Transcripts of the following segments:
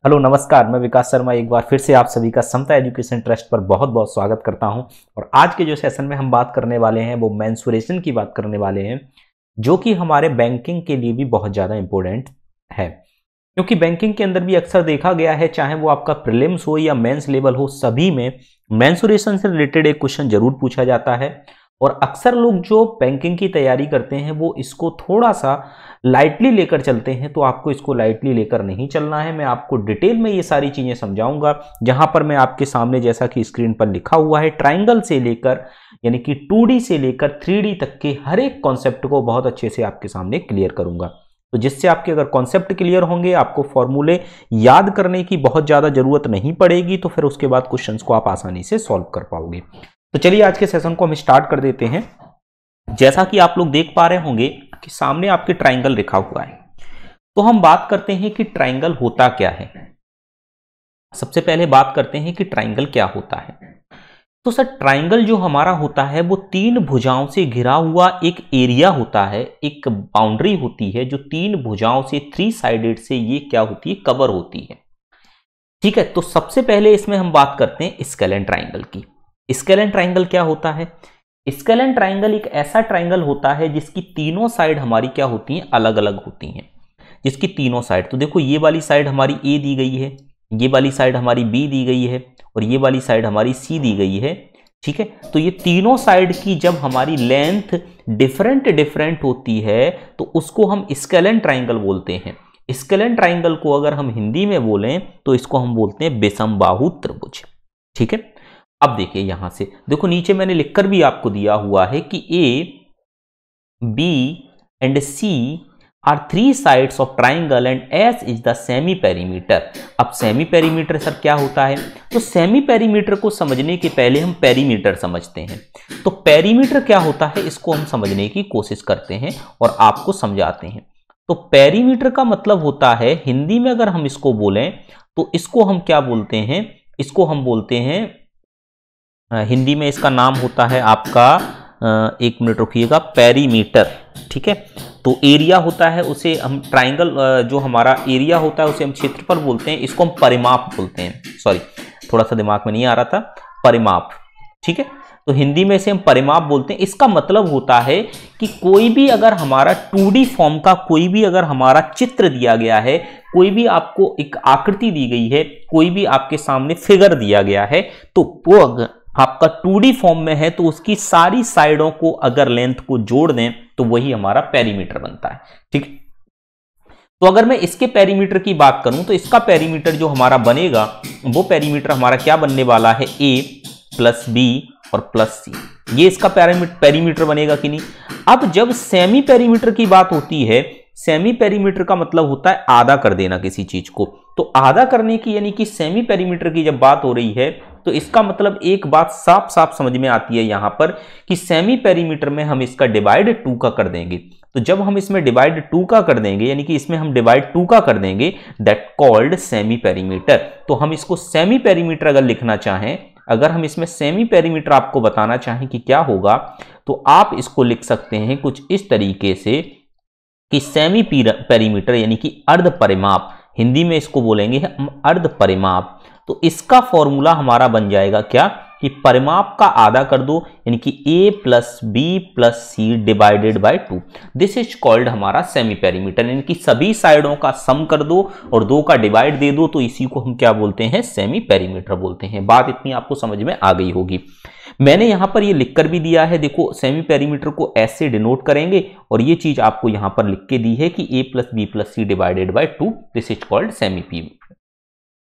Hello नमस्कार, मैं विकास शर्मा एक बार फिर से आप सभी का समता एजुकेशन ट्रस्ट पर बहुत बहुत स्वागत करता हूं। और आज के जो सेशन में हम बात करने वाले हैं वो मेंसुरेशन की बात करने वाले हैं, जो कि हमारे बैंकिंग के लिए भी बहुत ज़्यादा इंपॉर्टेंट है। क्योंकि बैंकिंग के अंदर भी अक्सर देखा गया है, चाहे वो आपका प्रीलिम्स हो या मेंस लेवल हो, सभी में मेंसुरेशन से रिलेटेड एक क्वेश्चन जरूर पूछा जाता है। और अक्सर लोग जो बैंकिंग की तैयारी करते हैं वो इसको थोड़ा सा लाइटली लेकर चलते हैं, तो आपको इसको लाइटली लेकर नहीं चलना है। मैं आपको डिटेल में ये सारी चीज़ें समझाऊंगा, जहां पर मैं आपके सामने जैसा कि स्क्रीन पर लिखा हुआ है, ट्राइंगल से लेकर यानी कि 2D से लेकर 3D तक के हर एक कॉन्सेप्ट को बहुत अच्छे से आपके सामने क्लियर करूंगा। तो जिससे आपके अगर कॉन्सेप्ट क्लियर होंगे, आपको फॉर्मूले याद करने की बहुत ज़्यादा जरूरत नहीं पड़ेगी, तो फिर उसके बाद क्वेश्चंस को आप आसानी से सॉल्व कर पाओगे। तो चलिए आज के सेशन को हम स्टार्ट कर देते हैं। जैसा कि आप लोग देख पा रहे होंगे कि सामने आपके ट्राइंगल लिखा हुआ है। तो हम बात करते हैं कि ट्राइंगल होता क्या है। सबसे पहले बात करते हैं कि ट्राइंगल क्या होता है। तो सर, ट्राइंगल जो हमारा होता है वो 3 भुजाओं से घिरा हुआ एक एरिया होता है, एक बाउंड्री होती है जो 3 भुजाओं से 3 साइडेड से ये क्या होती है, कवर होती है। ठीक है, तो सबसे पहले इसमें हम बात करते हैं स्केलेन ट्राइंगल की। स्केलेन ट्राइंगल क्या होता है? स्केलेन ट्राइंगल एक ऐसा ट्राइंगल होता है जिसकी तीनों साइड हमारी क्या होती हैं, अलग अलग होती हैं। जिसकी तीनों साइड, तो देखो ये वाली साइड हमारी ए दी गई है, ये वाली साइड हमारी बी दी गई है और ये वाली साइड हमारी सी दी गई है। ठीक है, तो ये तीनों साइड की जब हमारी लेंथ डिफरेंट डिफरेंट होती है तो उसको हम स्केलेन ट्राइंगल बोलते हैं। स्केलेन ट्राइंगल को अगर हम हिंदी में बोलें तो इसको हम बोलते हैं विषमबाहु त्रिभुज। ठीक है, अब देखिए यहां से देखो, नीचे मैंने लिखकर भी आपको दिया हुआ है कि A, B and C are 3 sides of triangle and S is the semi perimeter. अब सेमी पेरीमीटर सर क्या होता है? तो सेमी पेरीमीटर को समझने के पहले हम पेरीमीटर समझते हैं। तो पेरीमीटर क्या होता है इसको हम समझने की कोशिश करते हैं और आपको समझाते हैं। तो पेरीमीटर का मतलब होता है, हिंदी में अगर हम इसको बोलें तो इसको हम क्या बोलते हैं, इसको हम बोलते हैं, हिंदी में इसका नाम होता है आपका, एक मिनट रुकिएगा, पेरीमीटर। ठीक है, तो एरिया होता है उसे हम ट्राइंगल, जो हमारा एरिया होता है उसे हम क्षेत्रफल बोलते हैं, इसको हम परिमाप बोलते हैं। सॉरी, थोड़ा सा दिमाग में नहीं आ रहा था, परिमाप। ठीक है, तो हिंदी में इसे हम परिमाप बोलते हैं। इसका मतलब होता है कि कोई भी अगर हमारा 2D फॉर्म का कोई भी अगर हमारा चित्र दिया गया है, कोई भी आपको एक आकृति दी गई है, कोई भी आपके सामने फिगर दिया गया है, तो वो अगर आपका 2D फॉर्म में है तो उसकी सारी साइडों को अगर लेंथ को जोड़ दें तो वही हमारा पेरीमीटर बनता है। ठीक, तो अगर मैं इसके पेरीमीटर की बात करूं तो इसका पेरीमीटर जो हमारा बनेगा वो पेरीमीटर हमारा क्या बनने वाला है, ए प्लस बी और प्लस सी। ये इसका पेरीमीटर बनेगा कि नहीं। अब जब सेमी पेरीमीटर की बात होती है, सेमी पेरीमीटर का मतलब होता है आधा कर देना किसी चीज को। तो आधा करने की यानी कि सेमी पेरीमीटर की जब बात हो रही है तो इसका मतलब एक बात साफ साफ समझ में आती है यहां पर कि सेमी पेरीमीटर में हम इसका डिवाइड 2 का कर देंगे। तो जब हम इसमें डिवाइड 2 का कर देंगे, यानी कि इसमें हम डिवाइड 2 का कर देंगे, दैट कॉल्ड सेमी पेरीमीटर। तो हम इसको सेमी पेरीमीटर अगर लिखना चाहें, अगर हम इसमें सेमी पेरीमीटर आपको बताना चाहें कि क्या होगा, तो आप इसको लिख सकते हैं कुछ इस तरीके से कि सेमी पेरीमीटर यानी कि अर्ध परिमाप, हिंदी में इसको बोलेंगे हम अर्ध परिमाप। तो इसका फॉर्मूला हमारा बन जाएगा क्या, कि परिमाप का आधा कर दो, यानी कि a plus B plus C divided by 2। This is called हमारा सेमी पेरीमीटर, यानी कि सभी साइडों का सम कर दो और 2 का डिवाइड दे दो, तो इसी को हम क्या बोलते हैं, सेमी पेरीमीटर बोलते हैं। बात इतनी आपको समझ में आ गई होगी। मैंने यहां पर ये लिखकर भी दिया है, देखो सेमी पेरीमीटर को ऐसे डिनोट करेंगे और ये चीज आपको यहां पर लिख के दी है कि a plus B plus C divided by 2, this is called semi perimeter.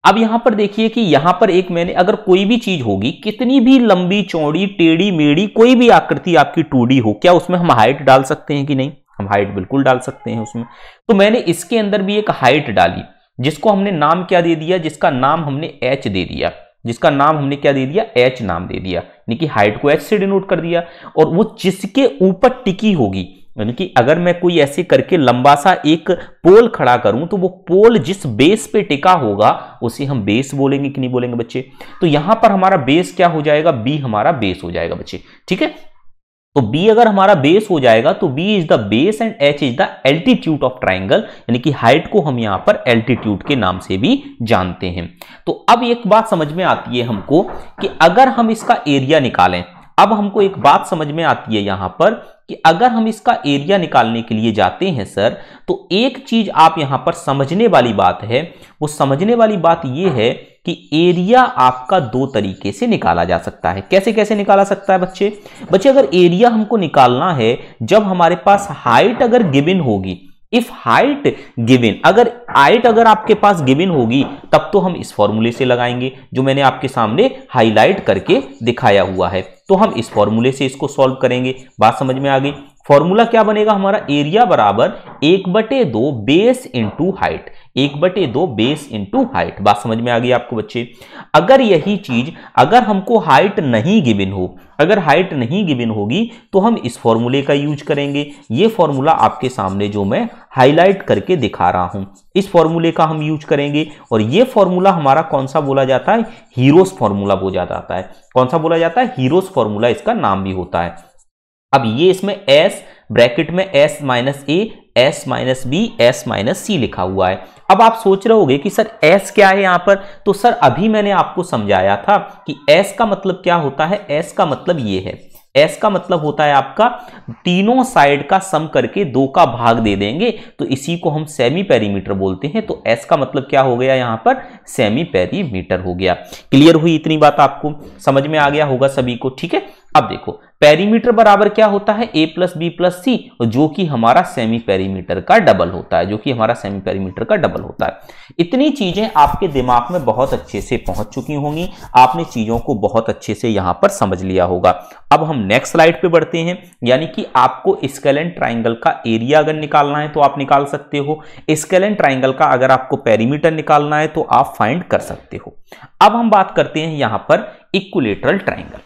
अब यहां पर देखिए कि यहां पर एक मैंने, अगर कोई भी चीज होगी, कितनी भी लंबी चौड़ी टेढ़ी मेढ़ी कोई भी आकृति आपकी 2D हो, क्या उसमें हम हाइट डाल सकते हैं कि नहीं? हम हाइट बिल्कुल डाल सकते हैं उसमें। तो मैंने इसके अंदर भी एक हाइट डाली, जिसको हमने नाम क्या दे दिया, जिसका नाम हमने h दे दिया, जिसका नाम हमने क्या दे दिया, h नाम दे दिया, यानी कि हाइट को h से डिनोट कर दिया। और वो जिसके ऊपर टिकी होगी, यानी कि अगर मैं कोई ऐसे करके लंबा सा एक पोल खड़ा करूं तो वो पोल जिस बेस पे टिका होगा उसे हम बेस बोलेंगे कि नहीं बोलेंगे बच्चे? तो यहां पर हमारा बेस क्या हो जाएगा, बी हमारा बेस हो जाएगा बच्चे। ठीक है, तो b अगर हमारा बेस हो जाएगा तो b is the base and h is the altitude of triangle, यानी कि हाइट को हम यहां पर एल्टीट्यूड के नाम से भी जानते हैं। तो अब एक बात समझ में आती है हमको कि अगर हम इसका एरिया निकालें, अब हमको एक बात समझ में आती है यहां पर कि अगर हम इसका एरिया निकालने के लिए जाते हैं सर, तो एक चीज आप यहां पर समझने वाली बात है, वो समझने वाली बात यह है कि एरिया आपका दो तरीके से निकाला जा सकता है। कैसे कैसे निकाला सकता है बच्चे? अगर एरिया हमको निकालना है जब हमारे पास हाइट अगर गिवन होगी, इफ हाइट गिवन, अगर हाइट अगर आपके पास गिवन होगी तब तो हम इस फॉर्मूले से लगाएंगे जो मैंने आपके सामने हाईलाइट करके दिखाया हुआ है। तो हम इस फॉर्मूले से इसको सॉल्व करेंगे। बात समझ में आ गई? फॉर्मूला क्या बनेगा हमारा? एरिया बराबर 1/2 base into height, 1/2 base into height. बात समझ में आ गई आपको बच्चे? अगर यही चीज अगर हमको हाइट नहीं गिवन हो, अगर हाइट नहीं गिवन होगी तो हम इस फॉर्मूले का यूज करेंगे। ये फॉर्मूला आपके सामने जो मैं हाईलाइट करके दिखा रहा हूं, इस फॉर्मूले का हम यूज करेंगे। और ये फॉर्मूला हमारा कौन सा बोला जाता है? हीरोस फॉर्मूला बोला जाता है। कौन सा बोला जाता है? हीरोस फॉर्मूला इसका नाम भी होता है। अब ये इसमें s ब्रैकेट में s minus a, s minus b, s minus c लिखा हुआ है। अब आप सोच रहे होंगे कि सर s क्या है यहां पर? तो सर अभी मैंने आपको समझाया था कि s का मतलब क्या होता है। s का मतलब ये है, s का मतलब होता है आपका तीनों साइड का सम करके 2 का भाग दे देंगे, तो इसी को हम सेमी पेरीमीटर बोलते हैं। तो s का मतलब क्या हो गया यहां पर? सेमी पेरीमीटर हो गया। क्लियर हुई इतनी बात? आपको समझ में आ गया होगा सभी को? ठीक है। अब देखो पेरीमीटर बराबर क्या होता है? a प्लस बी प्लस सी, जो कि हमारा सेमी पेरीमीटर का डबल होता है, जो कि हमारा सेमी पेरीमीटर का डबल होता है। इतनी चीजें आपके दिमाग में बहुत अच्छे से पहुंच चुकी होंगी, आपने चीजों को बहुत अच्छे से यहां पर समझ लिया होगा। अब हम नेक्स्ट स्लाइड पे बढ़ते हैं, यानी कि आपको स्केलेन ट्राइंगल का एरिया अगर निकालना है तो आप निकाल सकते हो, स्केलेन ट्राइंगल का अगर आपको पेरीमीटर निकालना है तो आप फाइंड कर सकते हो। अब हम बात करते हैं यहां पर इक्विलैटरल ट्राइंगल।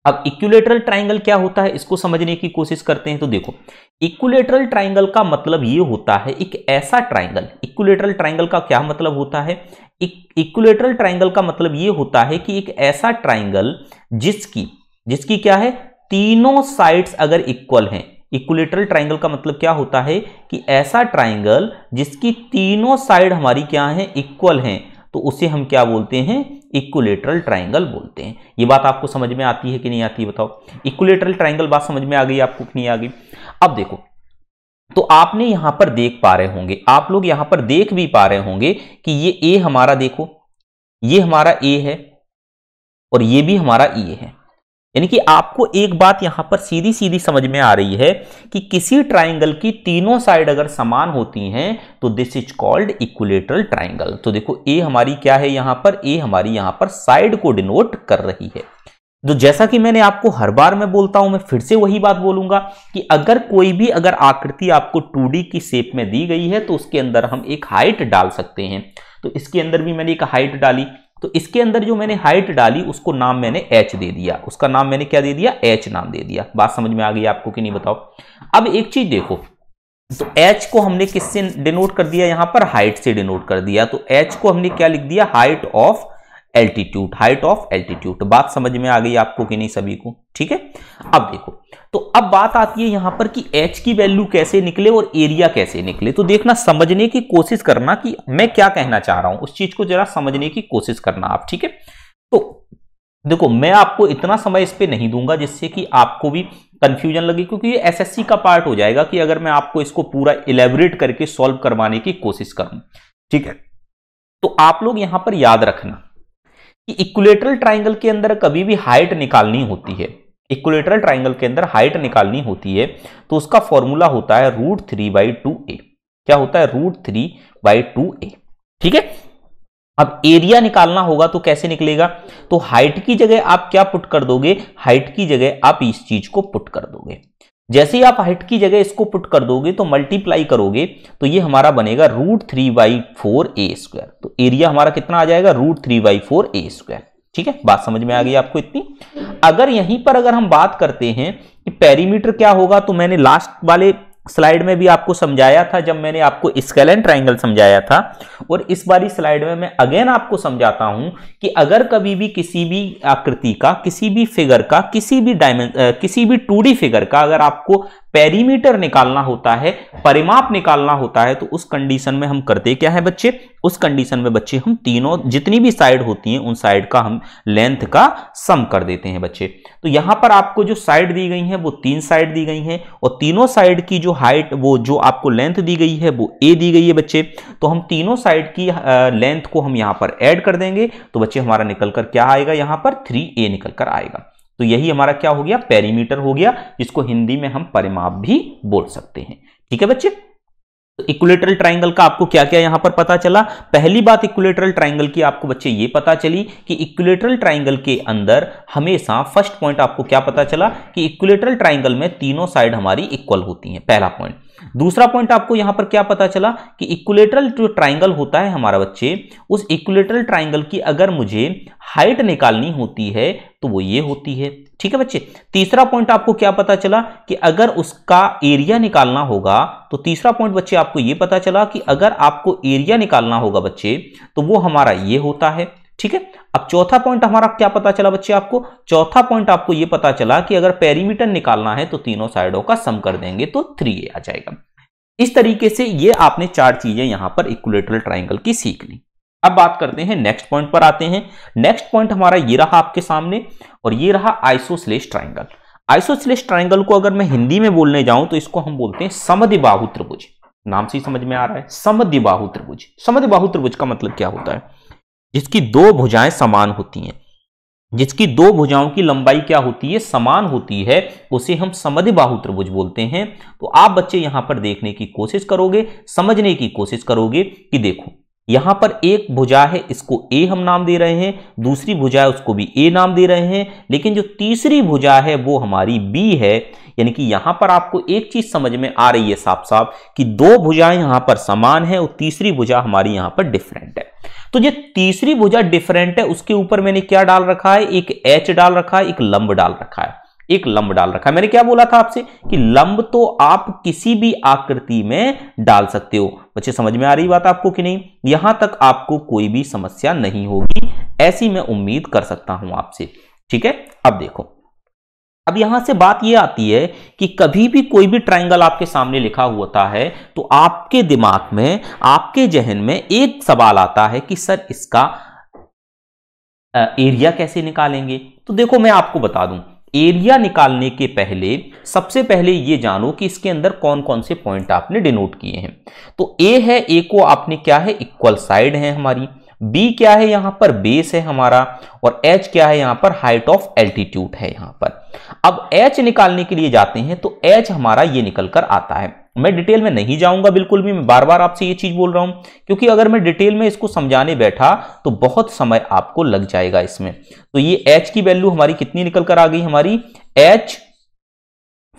अब इक्विलैटरल ट्राइंगल क्या होता है इसको समझने की कोशिश करते हैं। तो देखो इक्विलैटरल ट्राइंगल का मतलब ये होता है एक ऐसा ट्राइंगल, इक्विलैटरल ट्राइंगल का क्या मतलब होता है? इक्विलैटरल ट्राइंगल का मतलब ये होता है कि एक ऐसा ट्राइंगल जिसकी क्या है? तीनों साइड्स अगर इक्वल हैं। इक्विलैटरल ट्राइंगल का मतलब क्या होता है कि ऐसा ट्राइंगल जिसकी तीनों साइड हमारी क्या है? इक्वल हैं, तो उसे हम क्या बोलते हैं? इक्विलैटरल ट्राइंगल बोलते हैं। ये बात आपको समझ में आती है कि नहीं आती है बताओ? इक्विलैटरल ट्राइंगल बात समझ में आ गई आपको कि नहीं आ गई? अब देखो, तो आपने यहां पर देख पा रहे होंगे, आप लोग यहां पर देख भी पा रहे होंगे कि ये ए हमारा, देखो ये हमारा ए है और ये भी हमारा ए है। यानी कि आपको एक बात यहां पर सीधी सीधी समझ में आ रही है कि किसी ट्राइंगल की तीनों साइड अगर समान होती हैं तो this is called equilateral triangle. तो देखो ए हमारी क्या है यहां पर? ए हमारी यहां पर साइड को डिनोट कर रही है। तो जैसा कि मैंने आपको हर बार मैं बोलता हूं, मैं फिर से वही बात बोलूंगा कि अगर कोई भी अगर आकृति आपको 2D की शेप में दी गई है तो उसके अंदर हम एक हाइट डाल सकते हैं। तो इसके अंदर भी मैंने एक हाइट डाली, तो इसके अंदर जो मैंने हाइट डाली उसको नाम मैंने h दे दिया, उसका नाम मैंने क्या दे दिया? h नाम दे दिया। बात समझ में आ गई आपको कि नहीं बताओ? अब एक चीज देखो, तो h को हमने किससे डिनोट कर दिया? यहां पर हाइट से डिनोट कर दिया। तो h को हमने क्या लिख दिया? Height of altitude, height of altitude. बात समझ में आ गई आपको कि नहीं सभी को? ठीक है। अब देखो, तो अब बात आती है यहां पर कि h की वैल्यू कैसे निकले और एरिया कैसे निकले। तो देखना, समझने की कोशिश करना कि मैं क्या कहना चाह रहा हूं, उस चीज को जरा समझने की कोशिश करना आप। ठीक है। तो देखो मैं आपको इतना समय इस पे नहीं दूंगा जिससे कि आपको भी कंफ्यूजन लगे, क्योंकि ये एसएससी का पार्ट हो जाएगा कि अगर मैं आपको इसको पूरा इलेबोरेट करके सॉल्व करवाने की कोशिश करूं। ठीक है। तो आप लोग यहां पर याद रखना कि इक्विलैटरल ट्राइंगल के अंदर कभी भी हाइट निकालनी होती है, इक्विलैटरल ट्राइंगल के अंदर हाइट निकालनी होती है तो उसका फॉर्मूला होता है √3/2a। क्या होता है? √3/2a। ठीक है। अब एरिया निकालना होगा तो कैसे निकलेगा? तो हाइट की जगह आप क्या पुट कर दोगे? हाइट की जगह आप इस चीज को पुट कर दोगे। जैसे ही आप हाइट की जगह इसको पुट कर दोगे तो मल्टीप्लाई करोगे तो ये हमारा बनेगा √3/4a²। तो एरिया हमारा कितना आ जाएगा? √3/4a²। ठीक है। बात समझ में आ गई आपको इतनी? अगर यहीं पर अगर हम बात करते हैं कि पेरीमीटर क्या होगा, तो मैंने लास्ट वाले स्लाइड में भी आपको समझाया था जब मैंने आपको स्केलेन ट्राइंगल समझाया था, और इस बारी स्लाइड में मैं अगेन आपको समझाता हूं कि अगर कभी भी किसी भी आकृति का, किसी भी फिगर का, किसी भी 2D फिगर का अगर आपको पेरीमीटर निकालना होता है, परिमाप निकालना होता है, तो उस कंडीशन में हम करते क्या है बच्चे, उस कंडीशन में बच्चे हम तीनों जितनी भी साइड होती हैं उन साइड का हम लेंथ का सम कर देते हैं बच्चे। तो यहां पर आपको जो साइड दी गई है वो 3 साइड दी गई हैं, और तीनों साइड की जो हाइट, वो जो आपको लेंथ दी गई है वो a दी गई है बच्चे। तो हम तीनों साइड की लेंथ को हम यहां पर ऐड कर देंगे, तो बच्चे हमारा निकल कर क्या आएगा, यहां पर 3a निकल कर आएगा। तो यही हमारा क्या हो गया, पेरीमीटर हो गया, जिसको हिंदी में हम परिमाप भी बोल सकते हैं। ठीक है बच्चे। तो इक्विलैटरल ट्राइंगल का आपको क्या क्या यहां पर पता चला। पहली बात इक्विलैटरल ट्राइंगल की आपको बच्चे ये पता चली कि इक्विलैटरल ट्राइंगल के अंदर हमेशा फर्स्ट पॉइंट आपको क्या पता चला कि इक्विलैटरल ट्राइंगल में तीनों साइड हमारी इक्वल होती हैं, पहला पॉइंट। दूसरा पॉइंट आपको यहां पर क्या पता चला कि इक्विलैटरल जो ट्राइंगल होता है हमारा बच्चे, उस इक्विलैटरल ट्राइंगल की अगर मुझे हाइट निकालनी होती है तो वो ये होती है। ठीक है बच्चे। तीसरा पॉइंट आपको क्या पता चला कि अगर उसका एरिया निकालना होगा, तो तीसरा पॉइंट बच्चे आपको ये पता चला कि अगर आपको एरिया निकालना होगा बच्चे तो वो हमारा ये होता है। ठीक है। अब चौथा पॉइंट हमारा क्या पता चला बच्चे आपको, चौथा पॉइंट आपको ये पता चला कि अगर पेरीमीटर निकालना है तो तीनों साइडों का सम कर देंगे तो 3a आ जाएगा। इस तरीके से ये आपने 4 चीजें यहां पर इक्विलैटरल ट्राइंगल की सीख ली। अब बात करते हैं नेक्स्ट पॉइंट पर आते हैं। नेक्स्ट पॉइंट हमारा ये रहा आपके सामने, और ये रहा आइसोसेलेस ट्राइंगल। आइसोसेलेस ट्राइंगल को अगर मैं हिंदी में बोलने जाऊं तो इसको हम बोलते हैं समद्विबाहु त्रिभुज। नाम से ही समझ में आ रहा है, समद्विबाहु त्रिभुज। समद्विबाहु त्रिभुज का मतलब क्या होता है, जिसकी 2 भुजाएं समान होती हैं, जिसकी 2 भुजाओं की लंबाई क्या होती है, समान होती है, उसे हम समद्विबाहु त्रिभुज बोलते हैं। तो आप बच्चे यहां पर देखने की कोशिश करोगे, समझने की कोशिश करोगे कि देखो यहां पर एक भुजा है, इसको a हम नाम दे रहे हैं, दूसरी भुजा है उसको भी a नाम दे रहे हैं, लेकिन जो तीसरी भुजा है वो हमारी b है। यानी कि यहां पर आपको एक चीज समझ में आ रही है साफ साफ कि 2 भुजाएं यहां पर समान है और तीसरी भुजा हमारी यहां पर डिफरेंट है। तो जो तीसरी भुजा डिफरेंट है उसके ऊपर मैंने क्या डाल रखा है, एक h डाल रखा है, एक लंब डाल रखा है, एक लंब डाल रखा है। मैंने क्या बोला था आपसे कि लंब तो आप किसी भी आकृति में डाल सकते हो। बच्चे समझ में आ रही बात आपको कि नहीं, यहां तक आपको कोई भी समस्या नहीं होगी, ऐसी मैं उम्मीद कर सकता हूं आपसे। ठीक है। अब देखो, अब यहां से बात यह आती है कि कभी भी कोई भी ट्राइंगल आपके सामने लिखा होता है तो आपके दिमाग में, आपके जहन में एक सवाल आता है कि सर इसका एरिया कैसे निकालेंगे। तो देखो मैं आपको बता दूं, एरिया निकालने के पहले सबसे पहले ये जानो कि इसके अंदर कौन कौन से पॉइंट आपने डिनोट किए हैं। तो ए है, ए को आपने क्या है, इक्वल साइड है हमारी, बी क्या है, यहां पर बेस है हमारा, और एच क्या है, यहां पर हाइट ऑफ एल्टीट्यूड है यहां पर। अब एच निकालने के लिए जाते हैं तो एच हमारा ये निकल कर आता है। मैं डिटेल में नहीं जाऊंगा बिल्कुल भी, मैं बार बार आपसे ये चीज बोल रहा हूं, क्योंकि अगर मैं डिटेल में इसको समझाने बैठा तो बहुत समय आपको लग जाएगा इसमें। तो ये h की वैल्यू हमारी कितनी निकल कर आ गई, हमारी h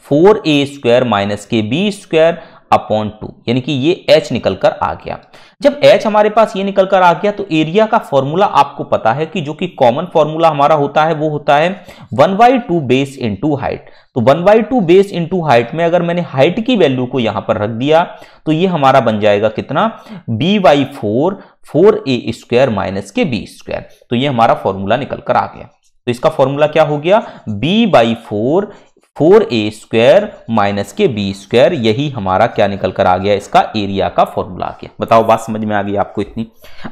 4a² माइनस के b² अपॉन 2, यानी कि ये h निकल कर आ गया। जब h हमारे पास ये निकल कर आ गया तो एरिया का फॉर्मूला आपको पता है कि जो कि कॉमन फॉर्मूला हमारा होता है वो होता है 1/2 बेस इंटू हाइट। तो 1/2 बेस इंटू हाइट में अगर मैंने हाइट की वैल्यू को यहां पर रख दिया तो ये हमारा बन जाएगा कितना, b/4 4a² माइनस के b²। तो ये हमारा फॉर्मूला निकल कर आ गया। तो इसका फॉर्मूला क्या हो गया, b/4 4a² माइनस के b²। यही हमारा क्या निकल कर आ गया, इसका एरिया का फॉर्मूला आ गया। बताओ बात समझ में आ गई आपको इतनी।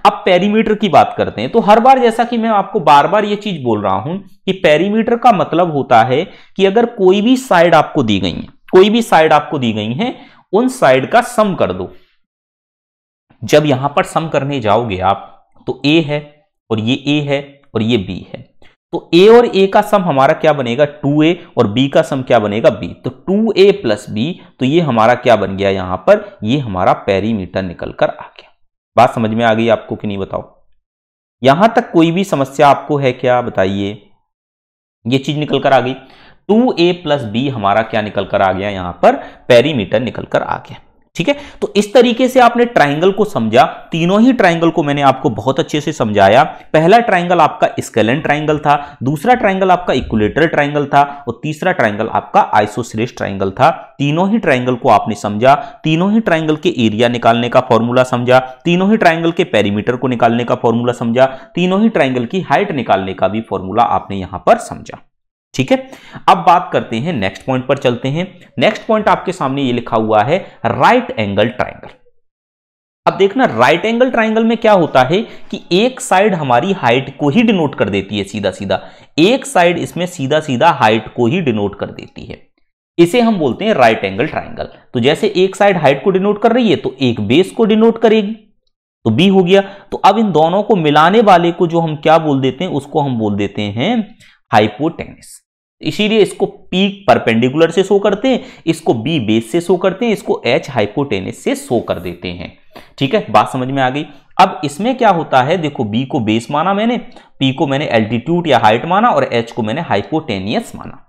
अब पेरीमीटर की बात करते हैं। तो हर बार जैसा कि मैं आपको बार बार ये चीज बोल रहा हूं कि पेरीमीटर का मतलब होता है कि अगर कोई भी साइड आपको दी गई है, कोई भी साइड आपको दी गई है, उन साइड का सम कर दो। जब यहां पर सम करने जाओगे आप तो a है और ये a है और ये b है, तो a और a का सम हमारा क्या बनेगा, 2a, और b का सम क्या बनेगा, b। तो 2a प्लस b, तो ये हमारा क्या बन गया यहां पर, ये हमारा पेरीमीटर निकल कर आ गया। बात समझ में आ गई आपको कि नहीं, बताओ यहां तक कोई भी समस्या आपको है क्या, बताइए। ये चीज निकल कर आ गई, 2a प्लस b हमारा क्या निकल कर आ गया, यहां पर पेरीमीटर निकल कर आ गया। ठीक है। तो इस तरीके से आपने ट्राइंगल को समझा, तीनों ही ट्राइंगल को मैंने आपको बहुत अच्छे से समझाया। पहला ट्राइंगल आपका स्केलेन ट्राइंगल था, दूसरा ट्राइंगल आपका इक्विलेटरल ट्राइंगल था और तीसरा ट्राइंगल आपका आइसोसेलेस ट्राइंगल था। तीनों ही ट्राइंगल को आपने समझा, तीनों ही ट्राइंगल के एरिया निकालने का फॉर्मूला समझा, तीनों ही ट्राइंगल के पेरीमीटर को निकालने का फॉर्मूला समझा, तीनों ही ट्राइंगल की हाइट निकालने का भी फॉर्मूला आपने यहां पर समझा। ठीक है। अब बात करते हैं नेक्स्ट पॉइंट पर चलते हैं। नेक्स्ट पॉइंट आपके सामने ये लिखा हुआ है राइट एंगल ट्राइंगल। अब देखना राइट एंगल ट्राइंगल में क्या होता है कि एक साइड हमारी हाइट को ही डिनोट कर देती है, सीधा सीधा एक साइड इसमें सीधा सीधा हाइट को ही डिनोट कर देती है, इसे हम बोलते हैं राइट एंगल ट्राइंगल। तो जैसे एक साइड हाइट को डिनोट कर रही है तो एक बेस को डिनोट करेगी, तो बी हो गया। तो अब इन दोनों को मिलाने वाले को जो हम क्या बोल देते हैं, उसको हम बोल देते हैं हाइपोटेनस। इसीलिए इसको P परपेंडिकुलर से शो करते हैं, इसको B बेस से शो करते हैं, इसको H हाइपोटेनस से शो कर देते हैं। ठीक है, बात समझ में आ गई। अब इसमें क्या होता है, देखो B को बेस माना मैंने, P को मैंने एल्टीट्यूड या हाइट माना और H को मैंने हाइपोटेनियस माना।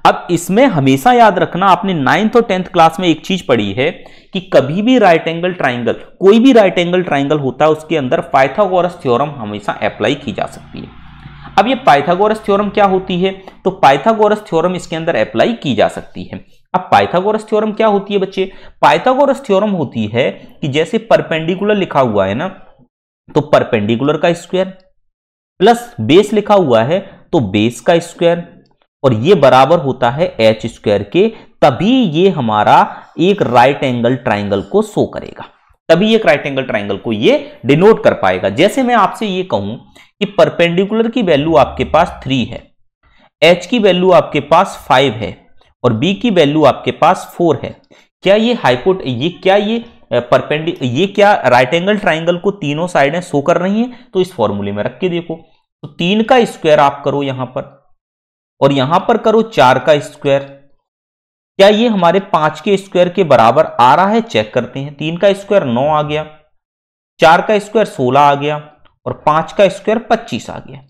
अब इसमें हमेशा याद रखना, आपने 9th और 10th क्लास में एक चीज पढ़ी है कि कभी भी राइट एंगल ट्राइंगल, कोई भी राइट एंगल ट्राइंगल होता है उसके अंदर पाइथागोरस थ्योरम हमेशा अप्लाई की जा सकती है। अब ये पाइथागोरस थ्योरम क्या होती है, तो पाइथागोरस थ्योरम इसके अंदर अप्लाई की जा सकती है। अब पाइथागोरस थ्योरम क्या होती है बच्चे, पाइथागोरस थ्योरम होती है कि जैसे परपेंडिकुलर लिखा हुआ है ना, तो परपेंडिकुलर का स्क्वायर प्लस बेस लिखा हुआ है तो बेस का स्क्वायर, और ये बराबर होता है एच स्क्वायर के, तभी ये हमारा एक राइट एंगल ट्राइंगल को शो करेगा, तभी एक राइट एंगल ट्राइंगल को ये डिनोट कर पाएगा। जैसे मैं आपसे ये कहूं कि परपेंडिकुलर की वैल्यू आपके पास 3 है, एच की वैल्यू आपके पास 5 है और बी की वैल्यू आपके पास 4 है, क्या ये ये क्या राइट एंगल ट्राइंगल को तीनों साइडें शो कर रही हैं? तो इस फॉर्मूले में रख के देखो, तो 3 का स्क्वायर आप करो यहां पर और यहां पर करो 4 का स्क्वायर, क्या ये हमारे 5 के स्क्वायर के बराबर आ रहा है? चेक करते हैं। 3 का स्क्वायर 9 आ गया, 4 का स्क्वायर 16 आ गया और 5 का स्क्वायर 25 आ गया।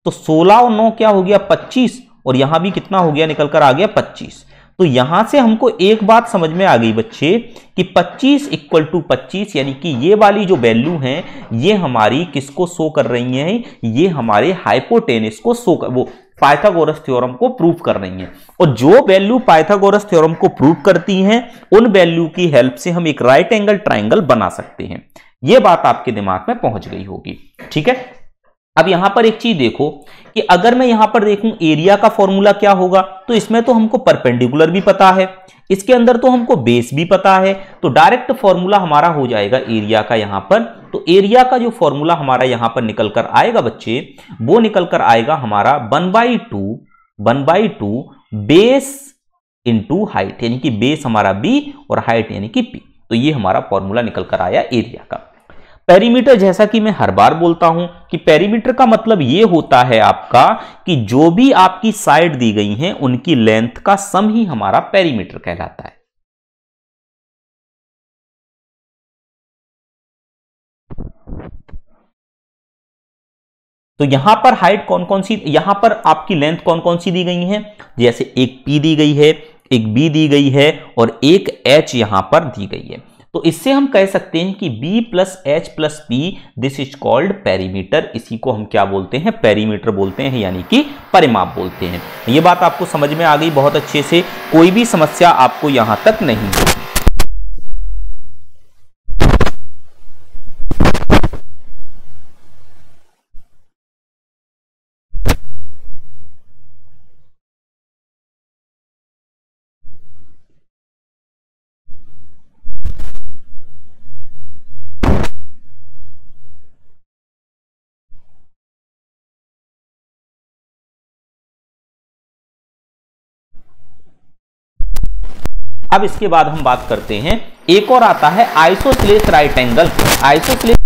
तो 16 और 9 क्या हो गया? 25, और यहां भी कितना हो गया? निकल कर आ गया 25। तो यहां से हमको एक बात समझ में आ गई बच्चे कि 25 इक्वल टू 25, यानी कि ये वाली जो वैल्यू है ये हमारी किसको शो कर रही है? ये हमारे हाइपोटेनस को शो कर, वो पाइथागोरस थ्योरम को प्रूव कर रही हैं। और जो वैल्यू पाइथागोरस थ्योरम को प्रूव करती हैं उन वैल्यू की हेल्प से हम एक राइट एंगल ट्राइंगल बना सकते हैं। यह बात आपके दिमाग में पहुंच गई होगी। ठीक है, अब यहां पर एक चीज देखो कि अगर मैं यहां पर देखूं एरिया का फॉर्मूला क्या होगा, तो इसमें तो हमको परपेंडिकुलर भी पता है, इसके अंदर तो हमको बेस भी पता है, तो डायरेक्ट फॉर्मूला हमारा हो जाएगा एरिया का यहां पर। तो एरिया का जो फॉर्मूला हमारा यहां पर निकल कर आएगा बच्चे, वो निकल कर आएगा हमारा 1/2 बेस इंटू हाइट, यानी कि बेस हमारा बी और हाइट यानी कि पी। तो ये हमारा फॉर्मूला निकल कर आया एरिया का। पेरीमीटर, जैसा कि मैं हर बार बोलता हूं कि पेरीमीटर का मतलब यह होता है आपका कि जो भी आपकी साइड दी गई हैं उनकी लेंथ का सम ही हमारा पेरीमीटर कहलाता है। तो यहां पर हाइट कौन कौन सी, यहां पर आपकी लेंथ कौन कौन सी दी गई है? जैसे एक P दी गई है, एक B दी गई है और एक H यहां पर दी गई है। तो इससे हम कह सकते हैं कि B plus H plus P, this is called perimeter. इसी को हम क्या बोलते हैं? पेरीमीटर बोलते हैं, यानी कि परिमाप बोलते हैं। ये बात आपको समझ में आ गई बहुत अच्छे से, कोई भी समस्या आपको यहां तक नहीं होगी। अब इसके बाद हम बात करते हैं, एक और आता है isosceles right angle. Isosceles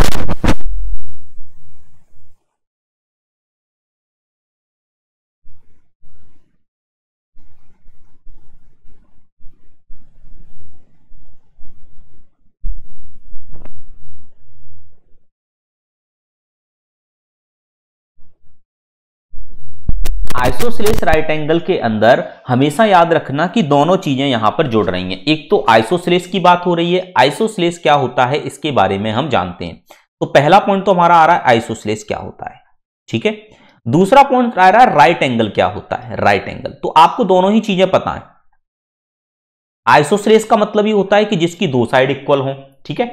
isosceles right angle के अंदर हमेशा याद रखना कि दोनों चीजें यहां पर जुड़ रही हैं। एक तो आइसोसेलेस की बात हो रही है, आइसोसेलेस क्या होता है इसके बारे में हम जानते हैं। तो पहला पॉइंट तो हमारा आ रहा है आइसोसेलेस क्या होता है, ठीक है। दूसरा पॉइंट आ रहा है राइट एंगल क्या होता है, राइट एंगल। तो आपको दोनों ही चीजें पता है। आइसोसेलेस का मतलब ये होता है कि जिसकी दो साइड इक्वल हो, ठीक है।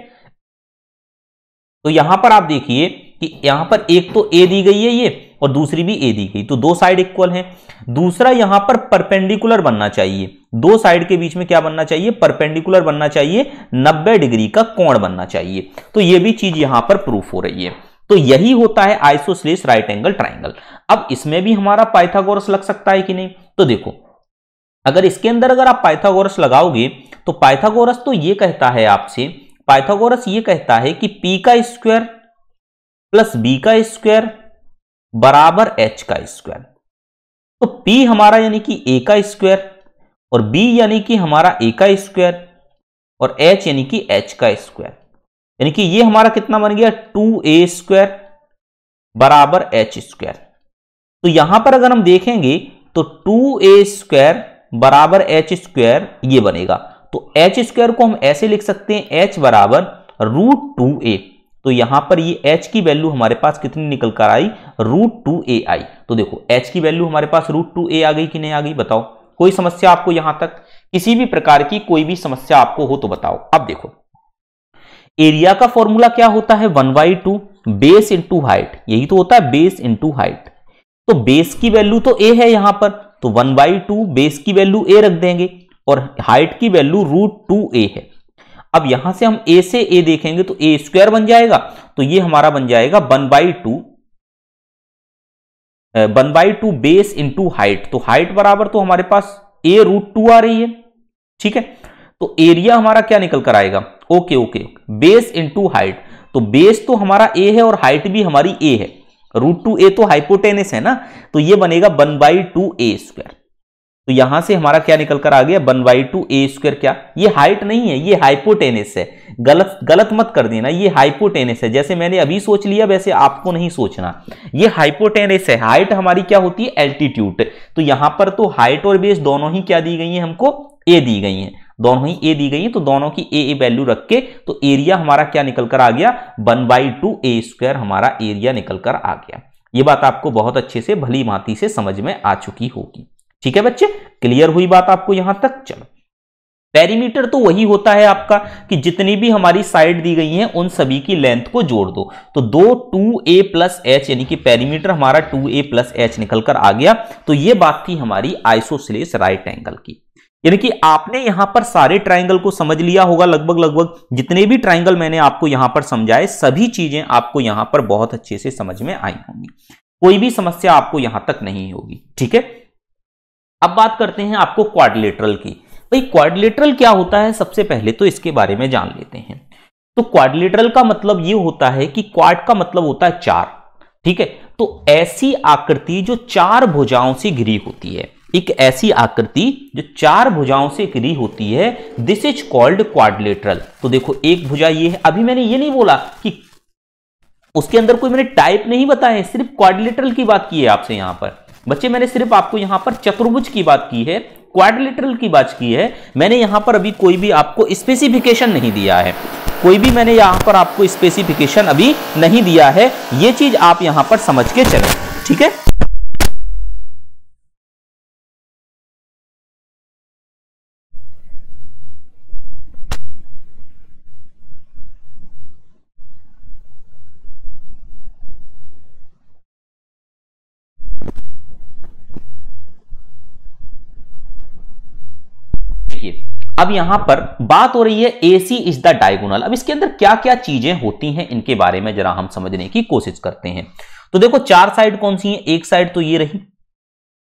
तो यहां पर आप देखिए कि यहां पर एक तो ए दी गई है ये और दूसरी भी ए दी गई, तो दो साइड इक्वल हैं। दूसरा यहां पर परपेंडिकुलर बनना चाहिए, दो साइड के बीच में क्या बनना चाहिए, परपेंडिकुलर बनना चाहिए, 90 डिग्री का कोण बनना चाहिए। तो ये भी चीज यहां पर प्रूफ हो रही है। तो यही होता है आइसोसेलेस राइट एंगल ट्राइंगल। अब इसमें भी हमारा पाइथागोरस लग सकता है कि नहीं, तो देखो अगर इसके अंदर अगर आप पाइथागोरस लगाओगे तो पाइथागोरस तो ये कहता है आपसे, पाइथागोरस ये कहता है कि p का स्क्वायर प्लस b का स्क्वायर बराबर h का स्क्वायर। तो p हमारा यानी कि a का स्क्वायर और b यानी कि हमारा a का स्क्वायर और h यानी कि h का स्क्वायर, यानी कि ये हमारा कितना बन गया 2a स्क्वायर बराबर h स्क्वायर। तो यहां पर अगर हम देखेंगे तो 2a स्क्वायर बराबर h स्क्वायर ये बनेगा। तो h स्क्वायर को हम ऐसे लिख सकते हैं h बराबर √2a। तो यहां पर ये h की वैल्यू हमारे पास कितनी निकल कर आई, √2a आई। तो देखो h की वैल्यू हमारे पास √2a आ गई कि नहीं आ गई, बताओ। कोई समस्या आपको यहां तक, किसी भी प्रकार की कोई भी समस्या आपको हो तो बताओ। अब देखो एरिया का फॉर्मूला क्या होता है, 1/2 बेस इंटू हाइट, यही तो होता है बेस इंटू हाइट। तो बेस की वैल्यू तो a है यहां पर, तो 1/2 बेस की वैल्यू a रख देंगे और हाइट की वैल्यू √2a है। अब यहां से हम a से a देखेंगे तो a स्क्वायर बन जाएगा, तो ये हमारा बन जाएगा 1/2 बेस इंटू हाइट। तो हाइट बराबर तो हमारे पास a √2 आ रही है, ठीक है। तो एरिया हमारा क्या निकल कर आएगा, ओके बेस इंटू हाइट। तो बेस तो हमारा a है और हाइट भी हमारी a है, √2a तो हाइपोटेनस है ना, तो ये बनेगा 1/2a स्क्वायर। तो यहां से हमारा क्या निकल कर आ गया 1/2a स्क्वायर। क्या ये हाइट नहीं है, ये हाइपोटेनस है। गलत मत कर देना, ये हाइपोटेनस है। जैसे मैंने अभी सोच लिया वैसे आपको नहीं सोचना, ये हाइपोटेनस है। हाइट हमारी क्या होती है, एल्टीट्यूड। तो यहां पर तो हाइट और बेस दोनों ही क्या दी गई है, हमको a दी गई है, दोनों ही a दी गई है। तो दोनों की a वैल्यू रख के तो एरिया हमारा क्या निकल कर आ गया 1/2a स्क्वायर हमारा एरिया निकल कर आ गया। ये बात आपको बहुत अच्छे से भली भांति से समझ में आ चुकी होगी, ठीक है बच्चे। क्लियर हुई बात आपको यहां तक। चलो पेरीमीटर तो वही होता है आपका कि जितनी भी हमारी साइड दी गई हैं उन सभी की लेंथ को जोड़ दो। तो 2a प्लस h यानी कि पेरीमीटर हमारा 2a प्लस h निकल कर आ गया। तो ये बात थी हमारी आइसोसेलेस राइट एंगल की। यानी कि आपने यहां पर सारे ट्राइंगल को समझ लिया होगा, लगभग जितने भी ट्राइंगल मैंने आपको यहां पर समझाए सभी चीजें आपको यहां पर बहुत अच्छे से समझ में आई होंगी, कोई भी समस्या आपको यहां तक नहीं होगी, ठीक है। अब बात करते हैं आपको क्वाड्रिलेटरल की। भाई क्वाड्रिलेटरल क्या होता है, सबसे पहले तो इसके बारे में जान लेते हैं। तो क्वाड्रिलेटरल का मतलब ये होता है कि क्वाड का मतलब होता है चार, ठीक है। तो ऐसी आकृति जो चार भुजाओं से घिरी होती है, एक ऐसी आकृति जो चार भुजाओं से घिरी होती है, दिस इज कॉल्ड क्वाड्रिलेटरल। तो देखो एक भुजा ये है, अभी मैंने ये नहीं बोला कि उसके अंदर कोई मैंने टाइप नहीं बताया, सिर्फ क्वाड्रिलेटरल की बात की है आपसे यहां पर बच्चे। मैंने सिर्फ आपको यहां पर चतुर्भुज की बात की है, क्वाड्रिलेटरल की बात की है। मैंने यहां पर अभी कोई भी आपको स्पेसिफिकेशन नहीं दिया है, कोई भी मैंने यहां पर आपको स्पेसिफिकेशन अभी नहीं दिया है। यह चीज आप यहां पर समझ के चलें, ठीक है। अब यहां पर बात हो रही है AC इज द डायगोनल। अब इसके अंदर क्या क्या चीजें होती हैं इनके बारे में जरा हम समझने की कोशिश करते हैं। तो देखो चार साइड कौन सी हैं, एक साइड तो ये रही,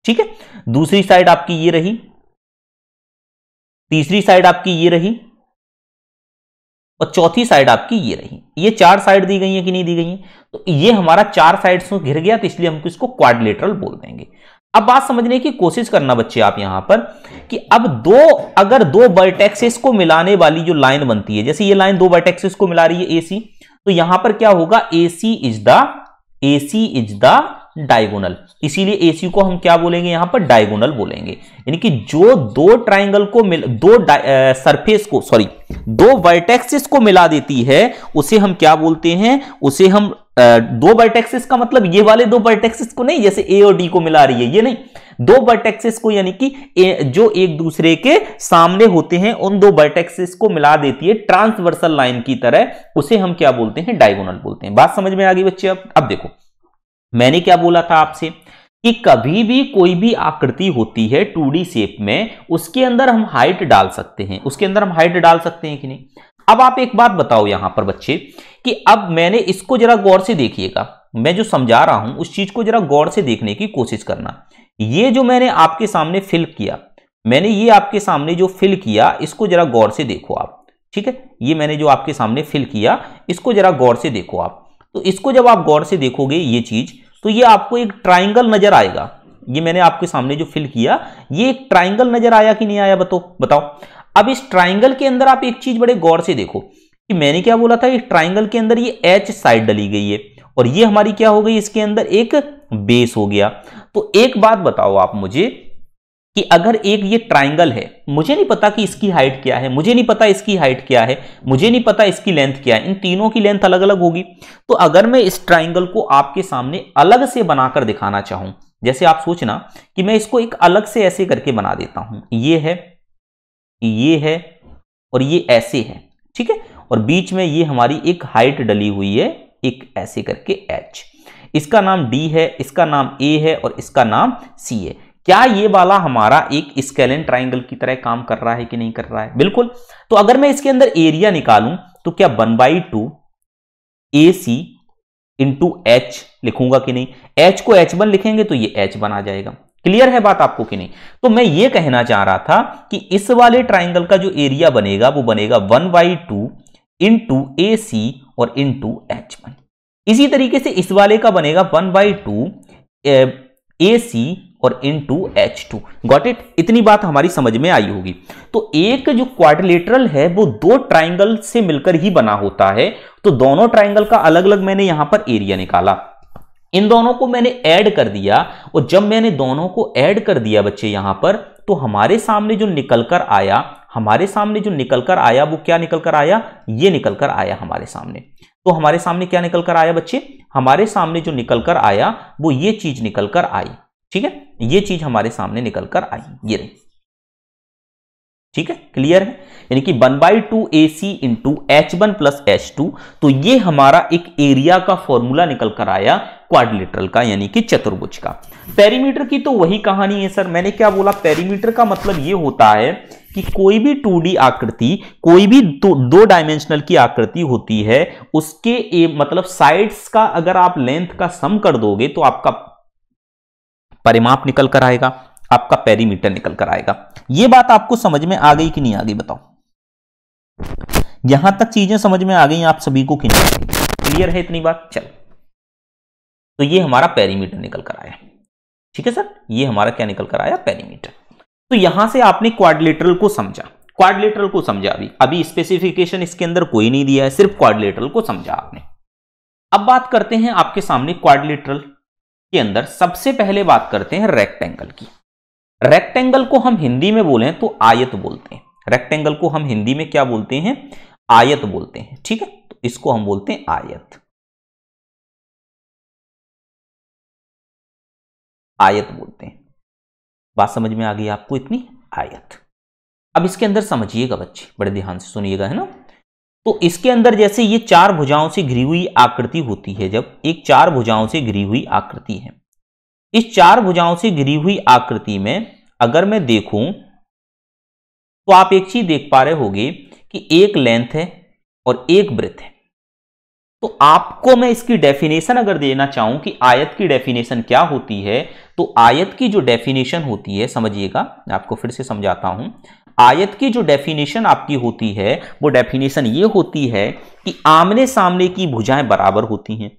ठीक है, दूसरी साइड आपकी ये रही, तीसरी साइड आपकी ये रही और चौथी साइड आपकी ये रही। ये चार साइड दी गई है कि नहीं दी गई है, तो ये हमारा चार साइड से घिर गया, तो इसलिए हमको इसको क्वाड्रिलेटरल बोल देंगे। अब बात समझने की कोशिश करना बच्चे आप यहां पर कि अब अगर दो वर्टेक्सेस को मिलाने वाली जो लाइन बनती है, जैसे ये लाइन दो वर्टेक्सेस को मिला रही है AC, तो यहां पर क्या होगा AC इज द डायगोनल, इसीलिए AC को हम क्या बोलेंगे यहां पर, डायगोनल बोलेंगे। यानी कि जो दो ट्राइंगल को दो वर्टेक्सेस को मिला देती है उसे हम क्या बोलते हैं, उसे हम दो वर्टेक्सेस का मतलब ये वाले दो वर्टेक्सेस को नहीं, जैसे A और D को मिला रही है ये नहीं, दो वर्टेक्सेस को, यानी कि जो एक दूसरे के सामने होते हैं उन दो वर्टेक्सेस को मिला देती है ट्रांसवर्सल लाइन की तरह, उसे हम क्या बोलते हैं, डायगोनल बोलते हैं। बात समझ में आ गई बच्चे? अब देखो मैंने क्या बोला था आपसे कि कभी भी कोई भी आकृति होती है 2D शेप में, उसके अंदर हम हाइट डाल सकते हैं, उसके अंदर हम हाइट डाल सकते हैं कि नहीं। अब आप एक बात बताओ यहां पर बच्चे कि अब मैंने इसको जरा गौर से देखिएगा, मैं जो समझा रहा हूं उस चीज को जरा गौर से देखने की कोशिश करना। ये जो मैंने आपके सामने फिल किया, मैंने ये आपके सामने जो फिल किया इसको जरा गौर से देखो आप, ठीक है, ये मैंने जो आपके सामने फिल किया इसको जरा गौर से देखो आप। तो इसको जब आप गौर से देखोगे ये चीज, तो ये आपको एक ट्राइंगल नजर आएगा। ये मैंने आपके सामने जो फिल किया ये एक ट्राइंगल नजर आया कि नहीं आया, बताओ। अब इस ट्राइंगल के अंदर आप एक चीज बड़े गौर से देखो कि मैंने क्या बोला था, इस ट्राइंगल के अंदर ये H साइड डली गई है और ये हमारी क्या हो गई, इसके अंदर एक बेस हो गया। तो एक बात बताओ आप मुझे कि अगर एक ये ट्राइंगल है, मुझे नहीं पता कि इसकी हाइट क्या है, मुझे नहीं पता इसकी हाइट क्या है, मुझे नहीं पता इसकी लेंथ क्या है, इन तीनों की लेंथ अलग अलग होगी। तो अगर मैं इस ट्राइंगल को आपके सामने अलग से बनाकर दिखाना चाहूं, जैसे आप सोचना कि मैं इसको एक अलग से ऐसे करके बना देता हूं, ये है और ये ऐसे है, ठीक है, और बीच में ये हमारी एक हाइट डली हुई है, एक ऐसे करके H, इसका नाम D है, इसका नाम A है और इसका नाम C है। क्या ये वाला हमारा एक स्केलेन ट्राइंगल की तरह काम कर रहा है कि नहीं कर रहा है? बिल्कुल। तो अगर मैं इसके अंदर एरिया निकालूं तो क्या 1/2 AC इंटू H लिखूंगा कि नहीं? H को H1 लिखेंगे तो ये H बन आ जाएगा। क्लियर है बात आपको कि नहीं? तो मैं ये कहना चाह रहा था कि इस वाले ट्राइंगल का जो एरिया बनेगा वो बनेगा 1/2 इंटू AC और इंटू H1। इसी तरीके से इस वाले का बनेगा 1/2 AC और इंटू H2। Got it? इतनी बात हमारी समझ में आई होगी। तो एक जो क्वाड्रिलेटरल है वो दो ट्राइंगल से मिलकर ही बना होता है। तो दोनों ट्राइंगल का अलग अलग मैंने यहां पर एरिया निकाला, इन दोनों को मैंने ऐड कर दिया और जब मैंने दोनों को ऐड कर दिया बच्चे यहां पर, तो हमारे सामने जो निकलकर आया वो क्या निकलकर आया? ये निकलकर आया हमारे सामने। तो हमारे सामने क्या निकलकर आया बच्चे? हमारे सामने जो निकलकर आया वो ये चीज निकलकर आई, ठीक है, ये चीज हमारे सामने निकलकर आई, ये रही, ठीक है, क्लियर है? यानी कि 1/2 AC into H1 plus H2। तो ये हमारा एक एरिया का फॉर्मूला निकल कर आया क्वाड्रिलेटरल का, यानी कि चतुर्भुज का। पेरीमीटर की तो वही कहानी है सर। मैंने क्या बोला? पेरीमीटर का मतलब ये होता है कि कोई भी 2D आकृति, कोई भी दो डायमेंशनल की आकृति होती है, उसके मतलब साइड्स का अगर आप लेंथ का सम कर दोगे तो आपका परिमाप निकल कर आएगा, आपका पेरीमीटर निकल कर आएगा। यह बात आपको समझ में आ गई कि नहीं आ गई बताओ? यहां तक चीजें समझ में आ गई आप सभी को कि नहीं आ गई? क्लियर है इतनी बात? चलो, तो ये हमारा पेरीमीटर निकल कर आया, ठीक है सर, ये हमारा क्या निकल कर आया? पेरीमीटर। तो यहां से आपने क्वाड्रिलेटरल को समझा, अभी स्पेसिफिकेशन इसके अंदर कोई नहीं दिया है, सिर्फ क्वाड्रिलेटरल को समझा आपने। अब बात करते हैं आपके सामने क्वाड्रिलेटरल के अंदर सबसे पहले बात करते हैं रेक्टेंगल की। रेक्टेंगल को हम हिंदी में बोलें तो आयत बोलते हैं। रेक्टेंगल को हम हिंदी में क्या बोलते हैं? आयत बोलते हैं, ठीक है, तो इसको हम बोलते हैं आयत। आयत बोलते हैं। बात समझ में आ गई आपको इतनी? आयत। अब इसके अंदर समझिएगा बच्चे, बड़े ध्यान से सुनिएगा, है ना। तो इसके अंदर जैसे ये चार भुजाओं से घिरी हुई आकृति होती है, जब एक चार भुजाओं से घिरी हुई आकृति है, इस चार भुजाओं से घिरी हुई आकृति में अगर मैं देखूं तो आप एक चीज देख पा रहे होंगे कि एक लेंथ है और एक ब्रेथ है। तो आपको मैं इसकी डेफिनेशन अगर देना चाहूं कि आयत की डेफिनेशन क्या होती है, तो आयत की जो डेफिनेशन होती है, समझिएगा, मैं आपको फिर से समझाता हूं। आयत की जो डेफिनेशन आपकी होती है वो डेफिनेशन ये होती है कि आमने सामने की भुजाएं बराबर होती हैं।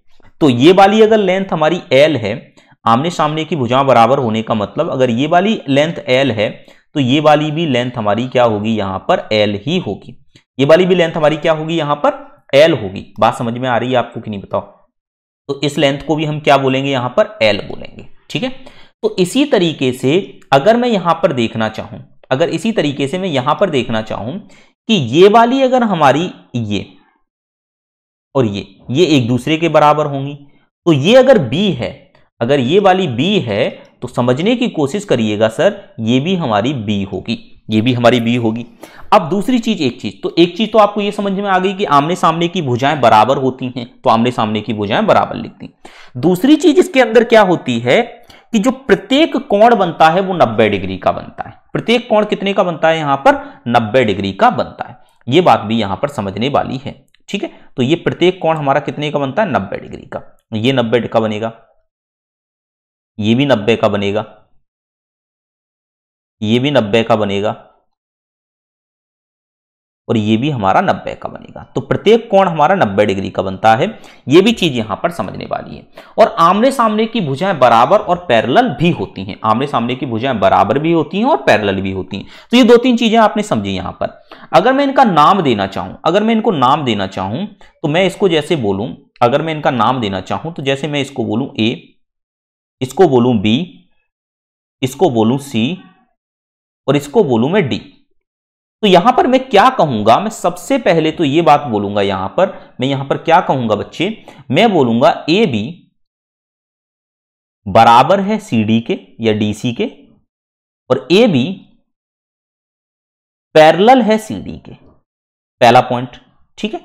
तो ये वाली अगर लेंथ हमारी L है, आमने सामने की भुजाएं बराबर होने का मतलब अगर ये वाली लेंथ L है तो ये वाली भी लेंथ हमारी क्या होगी? यहां पर L ही होगी। ये वाली भी लेंथ हमारी क्या होगी? यहां पर L होगी। बात समझ में आ रही है आपको कि नहीं बताओ? तो इस लेंथ को भी हम क्या बोलेंगे, यहां पर एल बोलेंगे। ठीक है, तो इसी तरीके से अगर मैं यहां पर देखना चाहूं, अगर इसी तरीके से मैं यहां पर देखना चाहूं कि ये वाली अगर हमारी ये और ये एक दूसरे के बराबर होंगी, तो ये अगर बी है, अगर ये वाली बी है, तो समझने की कोशिश करिएगा सर ये भी हमारी बी होगी, ये भी हमारी बी होगी। अब दूसरी चीज, एक चीज तो आपको ये समझ में आ गई कि आमने सामने की भुजाएं बराबर होती हैं, तो आमने सामने की भुजाएं बराबर लिखती हैं। दूसरी चीज इसके अंदर क्या होती है कि जो प्रत्येक कोण बनता है वो 90 डिग्री का बनता है। प्रत्येक कोण कितने का बनता है, यहां पर 90 डिग्री का बनता है। ये बात भी यहां पर समझने वाली है। ठीक है, तो ये प्रत्येक कोण हमारा कितने का बनता है, 90 डिग्री का। ये 90 का बनेगा, ये भी 90 का बनेगा, ये भी 90 का बनेगा, और ये भी हमारा 90 का बनेगा। तो प्रत्येक कोण हमारा 90 डिग्री का बनता है। ये भी चीज यहां पर समझने वाली है। और आमने सामने की भुजाएं बराबर और पैरेलल भी होती हैं। आमने सामने की भुजाएं बराबर भी होती हैं और पैरेलल भी होती हैं। तो ये दो तीन चीजें आपने समझी यहां पर। अगर मैं इनका नाम देना चाहूं, अगर मैं इनको नाम देना चाहूं तो मैं इसको जैसे बोलूं, अगर मैं इनका नाम देना चाहूं तो जैसे मैं इसको बोलूं ए, इसको बोलूं बी, इसको बोलूं सी, और इसको बोलूं मैं डी। तो यहां पर मैं क्या कहूंगा, मैं सबसे पहले तो ये बात बोलूंगा, यहां पर मैं यहां पर क्या कहूंगा बच्चे, मैं बोलूंगा ए बी बराबर है सी डी के या डी सी के, और ए बी पैरेलल है सी डी के। पहला पॉइंट। ठीक है,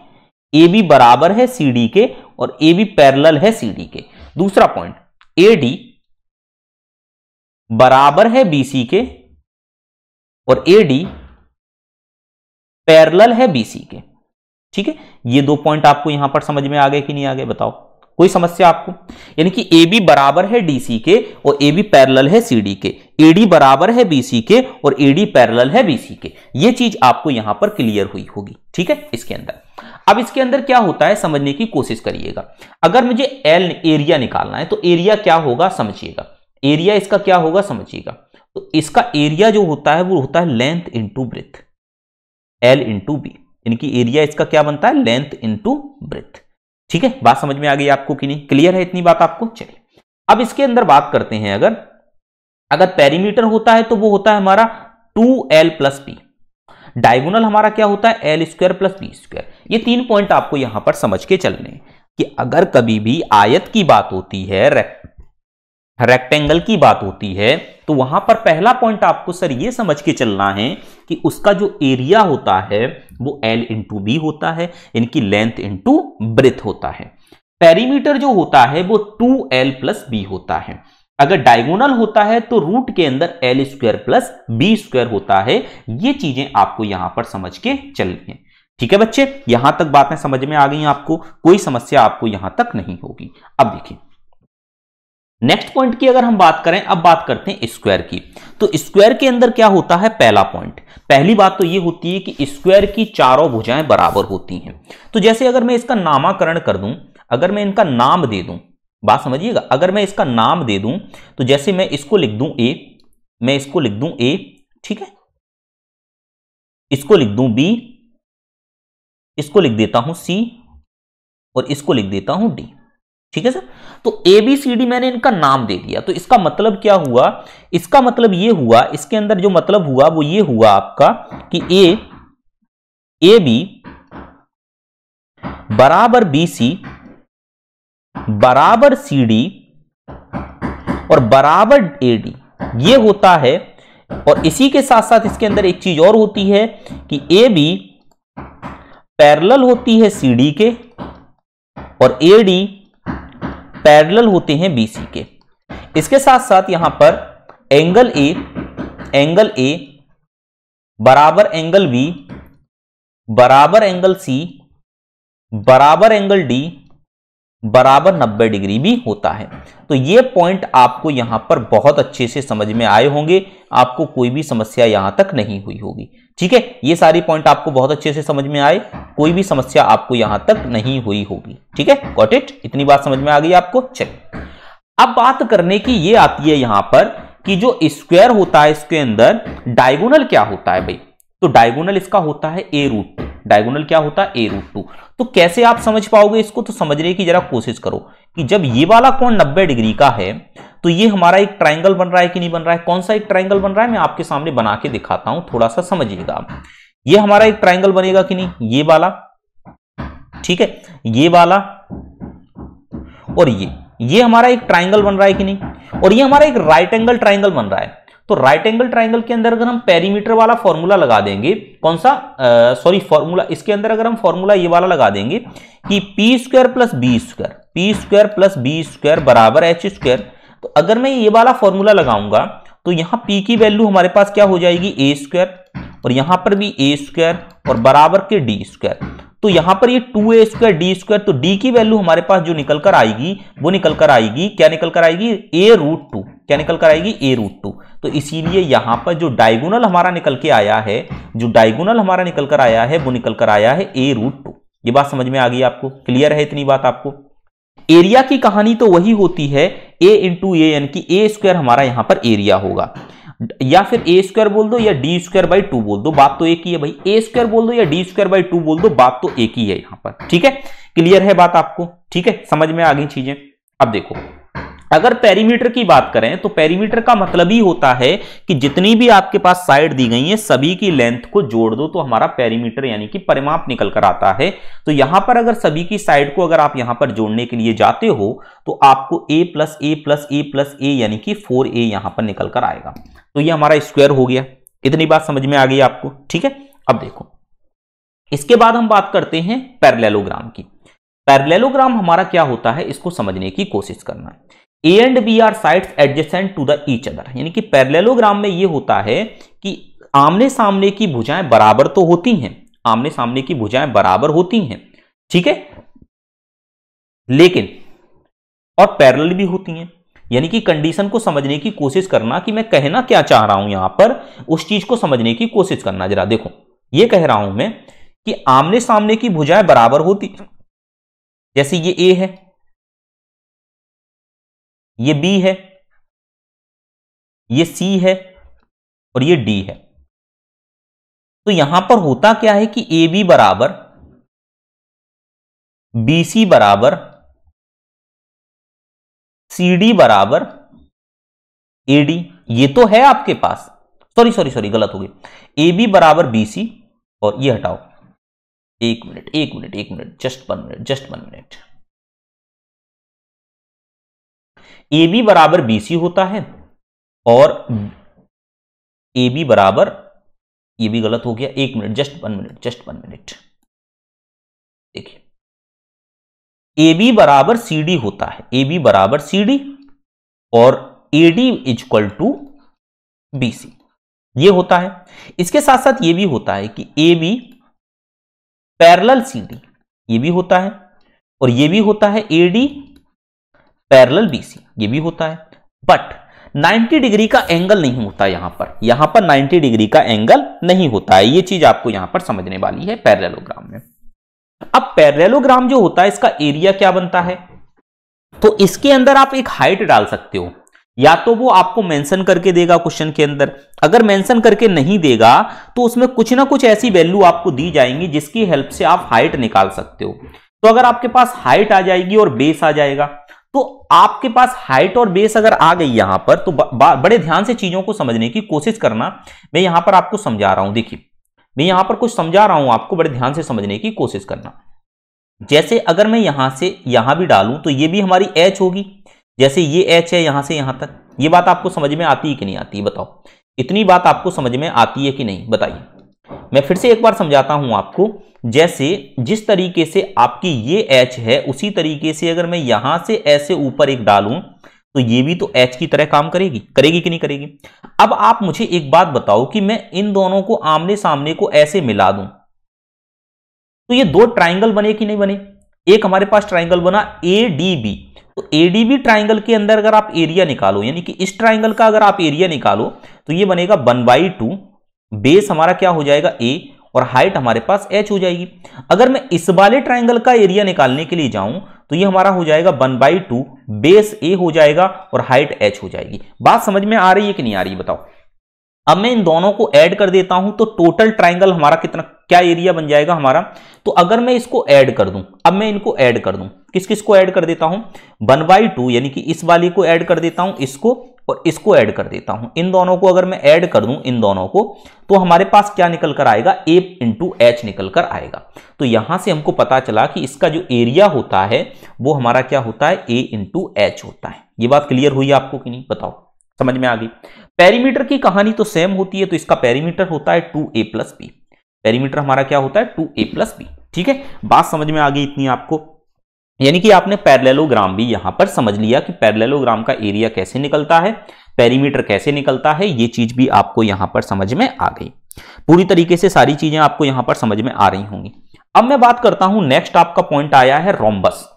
ए बी बराबर है सी डी के और ए बी पैरेलल है सी डी के। दूसरा पॉइंट, ए डी बराबर है बी सी के और ए डी पैरेलल है बीसी के। ठीक है, ये दो पॉइंट आपको यहां पर समझ में आ गए कि नहीं आ गए, बताओ कोई समस्या आपको? यानी कि ए बी बराबर है डीसी के और ए बी पैरेलल है सीडी के, एडी बराबर है बीसी के और एडी पैरेलल है बीसी के। ये चीज आपको यहां पर क्लियर हुई होगी। ठीक है, इसके अंदर अब इसके अंदर क्या होता है समझने की कोशिश करिएगा। अगर मुझे एल एरिया निकालना है तो एरिया क्या होगा समझिएगा, एरिया इसका क्या होगा समझिएगा। तो इसका एरिया जो होता है वो होता है length into breadth, L into B, यानी कि एरिया इसका क्या बनता है, लेंथ इंटू ब्रेथ। ठीक है, बात समझ में आ गई आपको कि नहीं, क्लियर है इतनी बात आपको? चलिए अब इसके अंदर बात करते हैं। अगर पेरीमीटर होता है तो वो होता है हमारा 2l प्लस बी, डायगोनल हमारा क्या होता है L square plus B square. ये तीन पॉइंट आपको यहां पर समझ के चलने हैं कि अगर कभी भी आयत की बात होती है, रेक्टेंगल की बात होती है, तो वहां पर पहला पॉइंट आपको सर ये समझ के चलना है कि उसका जो एरिया होता है वो एल इंटू बी होता है, इनकी लेंथ इंटू ब्रेथ होता है। पेरीमीटर जो होता है वो 2l प्लस बी होता है। अगर डायगोनल होता है तो रूट के अंदर L square plus B square होता है। ये चीजें आपको यहां पर समझ के चलनी है। ठीक है बच्चे, यहां तक बातें समझ में आ गई आपको, कोई समस्या आपको यहां तक नहीं होगी। अब देखिए नेक्स्ट पॉइंट की अगर हम बात करें, अब बात करते हैं स्क्वायर की। तो स्क्वायर के अंदर क्या होता है, पहला पॉइंट, पहली बात तो ये होती है कि स्क्वायर की चारों भुजाएं बराबर होती हैं। तो जैसे अगर मैं इसका नामकरण कर दूं, अगर मैं इनका नाम दे दूं, बात समझिएगा, अगर मैं इसका नाम दे दूं तो जैसे मैं इसको लिख दूं ए, मैं इसको लिख दूं ए, ठीक है, इसको लिख दूं बी, इसको लिख देता हूं सी और इसको लिख देता हूं डी। ठीक है सर, तो ए बी सी डी मैंने इनका नाम दे दिया। तो इसका मतलब क्या हुआ, इसका मतलब ये हुआ, इसके अंदर जो मतलब हुआ वो ये हुआ आपका कि ए बी बराबर बी सी बराबर सी डी और बराबर ए डी, ये होता है। और इसी के साथ साथ इसके अंदर एक चीज और होती है कि ए बी पैरेलल होती है सी डी के और ए डी पैरेलल होते हैं बीसी के। इसके साथ साथ यहां पर एंगल ए बराबर एंगल बी बराबर एंगल सी बराबर एंगल डी बराबर 90 डिग्री भी होता है। तो ये पॉइंट आपको यहां पर बहुत अच्छे से समझ में आए होंगे, आपको कोई भी समस्या यहां तक नहीं हुई होगी। ठीक है, ये सारी पॉइंट आपको बहुत अच्छे से समझ में आए, कोई भी समस्या आपको यहां तक नहीं हुई होगी। ठीक है, गॉट इट, इतनी बात समझ में आ गई आपको? चलिए अब बात करने की ये आती है यहां पर कि जो स्क्वायर होता है इसके अंदर डायगोनल क्या होता है भाई। तो डायगोनल इसका होता है ए रूट टू, डायगोनल क्या होता है a√2। तो कैसे आप समझ पाओगे इसको, तो समझने की जरा कोशिश करो कि जब ये वाला कोण 90 डिग्री का है तो ये हमारा एक ट्राइंगल बन रहा है कि नहीं बन रहा है। कौन सा एक ट्राइंगल बन रहा है, मैं आपके सामने बना के दिखाता हूं, थोड़ा सा समझिएगा। ये हमारा एक ट्राइंगल बनेगा कि नहीं, ये वाला, ठीक है, ये वाला और ये हमारा एक ट्राइंगल बन रहा है कि नहीं, और ये हमारा एक राइट एंगल ट्राइंगल बन रहा है। तो राइट एंगल ट्राइंगल के अंदर अगर हम पेरीमीटर वाला फॉर्मूला लगा देंगे, कौन सा, सॉरी फॉर्मूला, इसके अंदर अगर हम फॉर्मूला ये वाला लगा देंगे कि p² प्लस b² बराबर h², तो अगर मैं ये वाला फॉर्मूला लगाऊंगा तो यहां p की वैल्यू हमारे पास क्या हो जाएगी, a² और यहां पर भी a² और बराबर के d²। तो यहां पर ये 2a² d², तो d की वैल्यू हमारे पास जो निकल कर आएगी वो निकल कर आएगी, क्या निकल कर आएगी, a√2। क्या निकल कर आएगी, a√2। तो इसीलिए यहां पर जो डायगोनल हमारा निकल के आया है, जो डायगोनल हमारा निकल कर आया है वो निकल कर आया है a√2। ये बात समझ में आ गई आपको, क्लियर है इतनी बात आपको। एरिया की कहानी तो वही होती है a इंटू ए, यानी कि a² हमारा यहां पर एरिया होगा, या फिर a² बोल दो या d²/2 बोल दो, बात तो एक ही है भाई। a² बोल दो या d²/2 बोल दो, बात तो एक ही है यहां पर, ठीक है, क्लियर है बात आपको, ठीक है, समझ में आ गई चीजें। अब देखो, अगर पेरीमीटर की बात करें तो पेरीमीटर का मतलब ही होता है कि जितनी भी आपके पास साइड दी गई है सभी की लेंथ को जोड़ दो तो हमारा पेरीमीटर यानी कि परिमाप निकल कर आता है। तो यहां पर अगर सभी की साइड को अगर आप यहां पर जोड़ने के लिए जाते हो तो आपको a plus a plus a plus a यानी कि 4a यहां पर निकल कर आएगा। तो ये हमारा स्क्वायर हो गया। इतनी बात समझ में आ गई आपको, ठीक है। अब देखो, इसके बाद हम बात करते हैं पैरेललोग्राम की। पैरेललोग्राम हमारा क्या होता है, इसको समझने की कोशिश करना है। A and B are sides adjacent to the each other, यानी कि पैरेललोग्राम में ये होता है कि आमने सामने की भुजाएं बराबर तो होती हैं, आमने सामने की भुजाएं बराबर होती हैं, ठीक है, लेकिन और पैरेलल भी होती हैं। यानी कि कंडीशन को समझने की कोशिश करना कि मैं कहना क्या चाह रहा हूं यहां पर, उस चीज को समझने की कोशिश करना। जरा देखो, ये कह रहा हूं मैं कि आमने सामने की भुजाएं बराबर होती, जैसे ये A है, ये B है, ये C है और ये D है। तो यहां पर होता क्या है कि AB बराबर BC बराबर CD बराबर AD, ये तो है आपके पास, सॉरी गलत हो गई। AB बराबर BC और ये हटाओ, एक minute, just one minute. AB बराबर BC होता है और AB बराबर, ये भी गलत हो गया, एक मिनट, जस्ट वन मिनट। देखिए, AB बराबर CD होता है, AB बराबर CD और AD इक्वल टू BC, ये होता है। इसके साथ साथ ये भी होता है कि AB पैरेलल CD, ये भी होता है, और ये भी होता है AD पैरेलल BC, ये भी होता है। बट 90 डिग्री का एंगल नहीं होता यहां पर 90 डिग्री का एंगल नहीं होता है। ये चीज आपको यहां पर समझने वाली है पैरेललोग्राम में। अब पैरेललोग्राम जो होता है इसका एरिया क्या बनता है, तो इसके अंदर आप एक हाइट डाल सकते हो, या तो वो आपको मेंशन करके देगा क्वेश्चन के अंदर, अगर मेंशन करके नहीं देगा तो उसमें कुछ ना कुछ ऐसी वैल्यू आपको दी जाएंगी जिसकी हेल्प से आप हाइट निकाल सकते हो। तो अगर आपके पास हाइट आ जाएगी और बेस आ जाएगा, तो आपके पास हाइट और बेस अगर आ गई यहां पर, तो बड़े ध्यान से चीजों को समझने की कोशिश करना। मैं यहां पर आपको समझा रहा हूं, देखिए मैं यहां पर कुछ समझा रहा हूं आपको, बड़े ध्यान से समझने की कोशिश करना। जैसे अगर मैं यहां से यहां भी डालूं तो ये भी हमारी h होगी, जैसे ये h है यहां से यहां तक। ये बात आपको समझ में आती है कि नहीं आती है, बताओ, इतनी बात आपको समझ में आती है कि नहीं, बताइए। मैं फिर से एक बार समझाता हूं आपको। जैसे जिस तरीके से आपकी ये h है, उसी तरीके से अगर मैं यहां से ऐसे ऊपर एक डालूं तो ये भी तो h की तरह काम करेगी कि नहीं करेगी। अब आप मुझे एक बात बताओ कि मैं इन दोनों को आमने सामने को ऐसे मिला दूं तो ये दो ट्राइंगल बने कि नहीं बने। एक हमारे पास ट्राइंगल बना ADB, तो ADB ट्राइंगल के अंदर अगर आप एरिया निकालो, यानी कि इस ट्राइंगल का अगर आप एरिया निकालो तो ये बनेगा 1/2, बेस हमारा क्या हो जाएगा A और हाइट हमारे पास h हो जाएगी। अगर मैं इस वाले ट्राइंगल का एरिया निकालने के लिए जाऊं तो ये हमारा हो जाएगा 1/2, बेस A हो जाएगा और हाइट h हो जाएगी। बात समझ में आ रही है कि नहीं आ रही, बताओ। अब मैं इन दोनों को ऐड कर देता हूं तो टोटल ट्राइंगल हमारा कितना, क्या एरिया बन जाएगा हमारा। तो अगर मैं इसको ऐड कर दूं, अब मैं इनको ऐड कर दूं, किस किस को ऐड कर देता हूं, 1/2 यानी कि इस वाली को ऐड कर देता हूं, इसको और इसको ऐड कर देता हूं। इन दोनों को अगर मैं ऐड कर दूं, इन दोनों को, तो हमारे पास क्या निकल कर आएगा, a इंटू एच निकल कर आएगा। तो यहां से हमको पता चला कि इसका जो एरिया होता है वो हमारा क्या होता है, a इंटू एच होता है। ये बात क्लियर हुई आपको कि नहीं, बताओ, समझ में आ गई। पेरीमीटर की कहानी तो सेम होती है, तो इसका पेरीमीटर होता है 2a प्लस बी। पेरीमीटर हमारा क्या होता है, 2a प्लस बी। ठीक है, बात समझ में आ गई इतनी आपको। यानी कि आपने पैरेललोग्राम भी यहां पर समझ लिया कि पैरेललोग्राम का एरिया कैसे निकलता है, पेरीमीटर कैसे निकलता है, ये चीज भी आपको यहां पर समझ में आ गई। पूरी तरीके से सारी चीजें आपको यहां पर समझ में आ रही होंगी। अब मैं बात करता हूं, नेक्स्ट आपका पॉइंट आया है रोम्बस।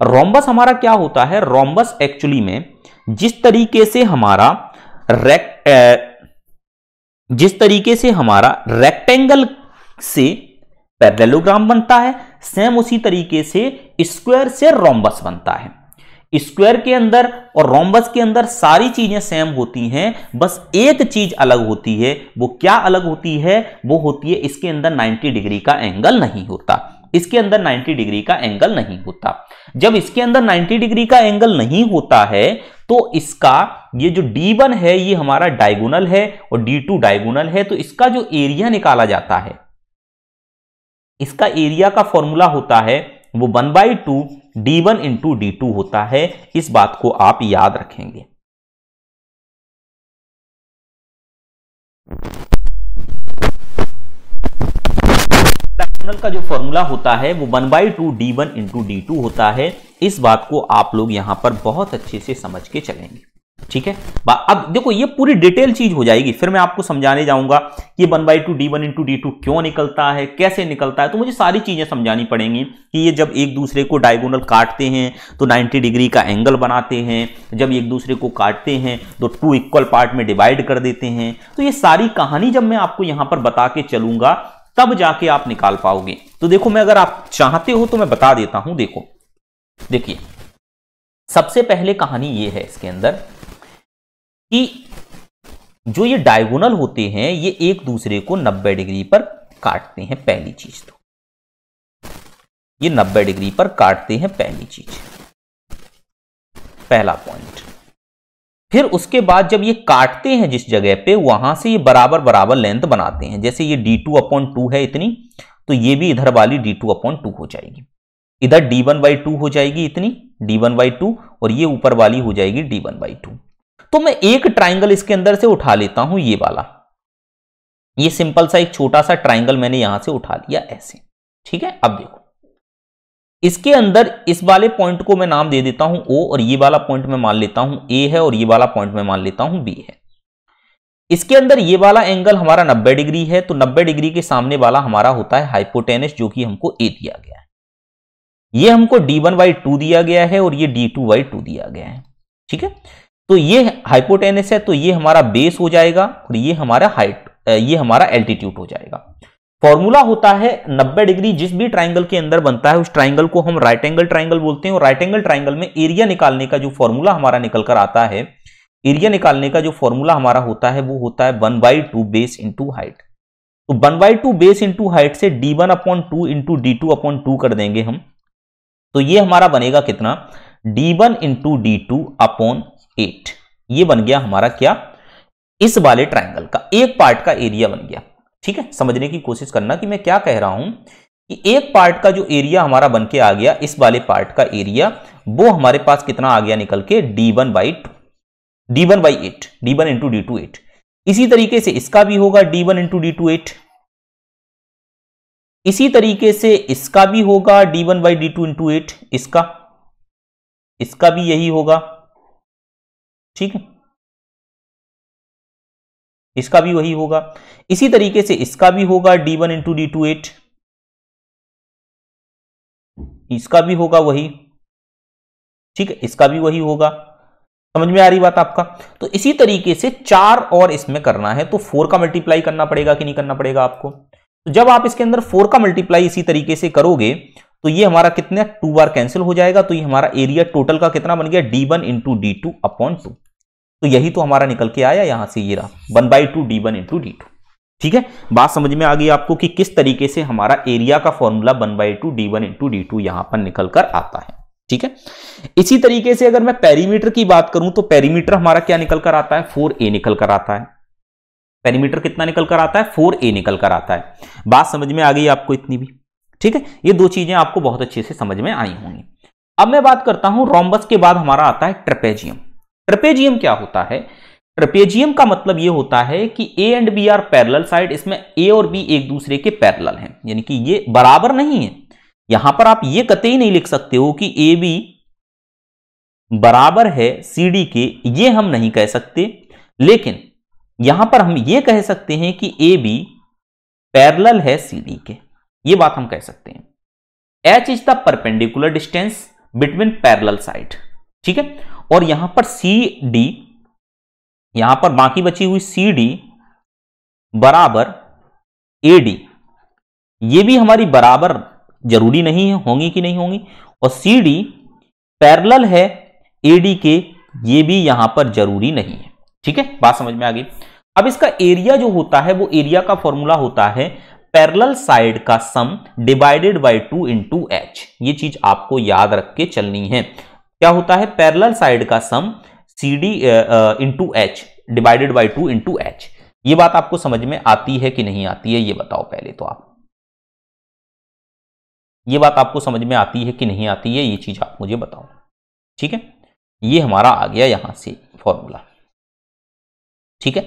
रोम्बस हमारा क्या होता है, रोम्बस एक्चुअली में जिस तरीके से हमारा रेक्टेंगल से पैरेललोग्राम बनता है, सेम उसी तरीके से स्क्वायर से रोम्बस बनता है। स्क्वायर के अंदर और रोम्बस के अंदर सारी चीजें सेम होती हैं, बस एक चीज अलग होती है। वो क्या अलग होती है, वो होती है इसके अंदर 90 डिग्री का एंगल नहीं होता। इसके अंदर 90 डिग्री का एंगल नहीं होता। जब इसके अंदर 90 डिग्री का एंगल नहीं होता है तो इसका ये जो D1 है ये हमारा डायगोनल है और D2 डायगोनल है, तो इसका जो एरिया निकाला जाता है, इसका एरिया का फॉर्मूला होता है वो 1/2 D1 इंटू D2 होता है। इस बात को आप याद रखेंगे। डायगोनल का जो फॉर्मूला होता है वो 1/2 D1 इंटू D2 होता है। इस बात को आप लोग यहां पर बहुत अच्छे से समझ के चलेंगे। ठीक है, अब देखो ये पूरी डिटेल चीज हो जाएगी, फिर मैं आपको समझाने जाऊंगा कि 1/2 D1 इंटू D2 क्यों निकलता है, कैसे निकलता है। तो मुझे सारी चीजें समझानी पड़ेंगी कि ये जब एक दूसरे को डायगोनल काटते हैं तो 90 डिग्री का एंगल बनाते हैं, जब एक दूसरे को काटते हैं तो 2 इक्वल पार्ट में डिवाइड कर देते हैं। तो ये सारी कहानी जब मैं आपको यहां पर बता के चलूंगा तब जाके आप निकाल पाओगे। तो देखो, मैं अगर आप चाहते हो तो मैं बता देता हूं। देखो, देखिए, सबसे पहले कहानी ये है इसके अंदर कि जो ये डायगोनल होते हैं ये एक दूसरे को 90 डिग्री पर काटते हैं। पहली चीज तो ये 90 डिग्री पर काटते हैं, पहली चीज, पहला पॉइंट। फिर उसके बाद जब ये काटते हैं जिस जगह पे, वहां से ये बराबर बराबर लेंथ बनाते हैं। जैसे ये D2/2 है इतनी, तो ये भी इधर वाली D2/2 हो जाएगी, इधर D1/2 हो जाएगी इतनी, D1/2, और ये ऊपर वाली हो जाएगी D1/2। तो मैं एक ट्राइंगल इसके अंदर से उठा लेता हूं, ये वाला, ये सिंपल सा एक छोटा सा ट्राइंगल मैंने यहां से उठा लिया ऐसे। ठीक है, अब देखो इसके अंदर इस वाले पॉइंट को मैं नाम दे देता हूं O, और ये वाला पॉइंट मैं मान लेता हूं A है, और ये वाला पॉइंट मैं मान लेता हूं B है। इसके अंदर ये वाला एंगल हमारा 90 डिग्री है, तो 90 डिग्री के सामने वाला हमारा होता है हाइपोटेनस, जो कि हमको A दिया गया है। ये हमको D1/2 दिया गया है और ये D2/2 दिया गया है। ठीक है, तो ये हाइपोटेनस है, तो ये हमारा बेस हो जाएगा और ये हमारा हाइट, ये हमारा एल्टीट्यूड हो जाएगा। फॉर्मूला होता है 90 डिग्री जिस भी ट्राइंगल के अंदर बनता है उस ट्राइंगल को हम राइट एंगल ट्राइंगल बोलते हैं। और राइट एंगल ट्राइंगल में एरिया निकालने का जो फॉर्मूला हमारा निकल कर आता है, एरिया निकालने का जो फॉर्मूला हमारा होता है वो होता है 1/2 बेस इंटू हाइट। तो 1/2 बेस इंटू हाइट से D1/2 इंटू D2/2 कर देंगे हम, तो ये हमारा बनेगा कितना, D1 इंटू D2/8। ये बन गया हमारा क्या, इस वाले ट्राइंगल का एक पार्ट का एरिया बन गया। ठीक है, समझने की कोशिश करना कि मैं क्या कह रहा हूं कि एक पार्ट का जो एरिया हमारा बन के आ गया, इस वाले पार्ट का एरिया, वो हमारे पास कितना आ गया निकल के, D1/8, D1 इंटू D2 8। इसी तरीके से इसका भी होगा D1 इंटू D2 8, इसी तरीके से इसका भी होगा D1/D2 इंटू 8, इसका भी यही होगा। ठीक है, इसका भी वही होगा। इसी तरीके से इसका भी होगा D1 इंटू D2 8, इसका भी होगा वही। ठीक है, इसका भी वही होगा। समझ में आ रही बात आपका। तो इसी तरीके से 4 और इसमें करना है, तो 4 का मल्टीप्लाई करना पड़ेगा कि नहीं करना पड़ेगा आपको। तो जब आप इसके अंदर 4 का मल्टीप्लाई इसी तरीके से करोगे तो ये हमारा कितने 2 बार कैंसिल हो जाएगा, तो ये हमारा एरिया टोटल का कितना बन गया, D1 इंटू D2/2। तो यही तो हमारा निकल के आया यहां से, ये रहा 1/2 d1 इंटू d2। ठीक है, बात समझ में आ गई आपको कि किस तरीके से हमारा एरिया का फॉर्मूला 1/2 d1 इंटू d2 यहां पर निकल कर आता है। ठीक है, इसी तरीके से अगर मैं पेरीमीटर की बात करूं तो पेरीमीटर हमारा क्या निकल कर आता है, 4a निकल कर आता है। पेरीमीटर कितना निकल कर आता है, 4a निकल कर आता है। बात समझ में आ गई आपको इतनी भी। ठीक है, ये दो चीजें आपको बहुत अच्छे से समझ में आई होंगी। अब मैं बात करता हूं रोम्बस के बाद हमारा आता है ट्रेपेजियम। ट्रेपेजियम क्या होता है, ट्रेपेजियम का मतलब यह होता है कि A and B are parallel side, इसमें ए और बी एक दूसरे के पैरेलल हैं, यानी कि ये बराबर नहीं है। यहां पर आप ये कतई नहीं लिख सकते हो कि ए बी बराबर है सी डी के, ये हम नहीं कह सकते, लेकिन यहां पर हम ये कह सकते हैं कि ए बी पैरेलल है सी डी के, ये बात हम कह सकते हैं। H is the perpendicular distance between parallel side. ठीक है, और यहां पर सी डी, यहां पर बाकी बची हुई सी डी बराबर ए डी, ये भी हमारी बराबर जरूरी नहीं है, होंगी कि नहीं होंगी, और सी डी पैरेलल है ए डी के, ये भी यहां पर जरूरी नहीं है। ठीक है, बात समझ में आ गई। अब इसका एरिया जो होता है वो एरिया का फॉर्मूला होता है पैरेलल साइड का सम डिवाइडेड बाय 2 इंटू एच। ये चीज आपको याद रख के चलनी है। क्या होता है, पैरेलल साइड का sum C D into H divided by 2 into H. ये बात आपको समझ में आती है कि नहीं आती है, ये बताओ पहले तो आप। ये बात आपको समझ में आती है कि नहीं आती है, ये चीज आप मुझे बताओ। ठीक है, ये हमारा आ गया यहां से फॉर्मूला। ठीक है,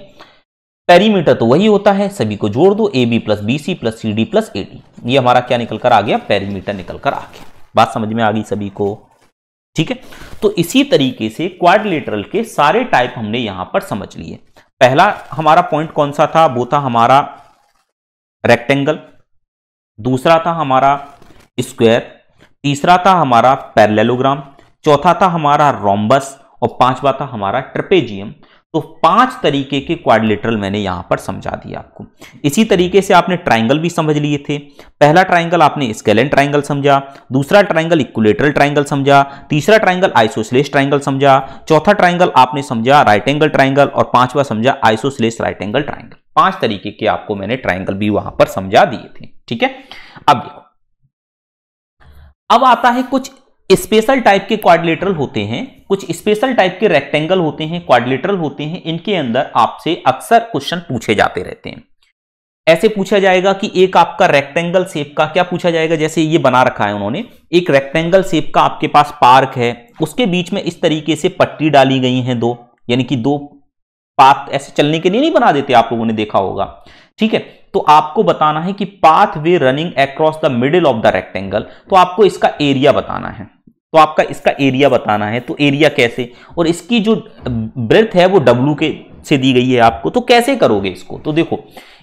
पेरीमीटर तो वही होता है, सभी को जोड़ दो, A B plus B C plus C D plus A D, ये हमारा क्या निकल कर आ गया, पेरीमीटर निकल कर आ गया। बात समझ में आ गई सभी को। ठीक है, तो इसी तरीके से क्वाड्रिलेटरल के सारे टाइप हमने यहां पर समझ लिए। पहला हमारा पॉइंट कौन सा था, वो था हमारा रेक्टेंगल, दूसरा था हमारा स्क्वायर, तीसरा था हमारा पैरेललोग्राम, चौथा था हमारा रोम्बस, और पांचवा था हमारा ट्रेपेजियम। तो 5 तरीके के क्वाड्रिलेटरल मैंने यहां पर समझा दिया आपको। इसी तरीके से आपने ट्राइंगल भी समझ लिए थे। पहला ट्राइंगल आपने स्केलेन ट्राइंगल समझा, दूसरा ट्राइंगल इक्विलेटरल ट्राइंगल समझा, तीसरा ट्राइंगल आइसोसेलेस ट्राइंगल समझा, चौथा ट्राइंगल आपने समझा राइट एंगल ट्राइंगल, और पांचवा समझा आइसोसेलेस राइट एंगल ट्राइंगल। 5 तरीके के आपको मैंने ट्राइंगल भी वहां पर समझा दिए थे। ठीक है, अब देखो, अब आता है कुछ स्पेशल टाइप के क्वाड्रिलेटरल होते हैं, कुछ स्पेशल टाइप के रेक्टेंगल होते हैं, क्वाड्रिलेटरल होते हैं। इनके अंदर आपसे अक्सर क्वेश्चन पूछे जाते रहते हैं। ऐसे पूछा जाएगा कि एक आपका रेक्टेंगल शेप का क्या पूछा जाएगा, जैसे ये बना रखा है उन्होंने, एक रेक्टेंगल शेप का आपके पास पार्क है, उसके बीच में इस तरीके से पट्टी डाली गई हैं 2, यानी कि 2 पाथ ऐसे चलने के लिए नहीं बना देते, आप लोगों ने देखा होगा। ठीक है, तो आपको बताना है कि path way running across the middle of the rectangle, तो आपको इसका एरिया बताना है। तो आपका इसका एरिया बताना है, तो एरिया कैसे, और इसकी जो ब्रेथ है वो W के से दी गई है आपको, तो कैसे करोगे इसको। तो देखो,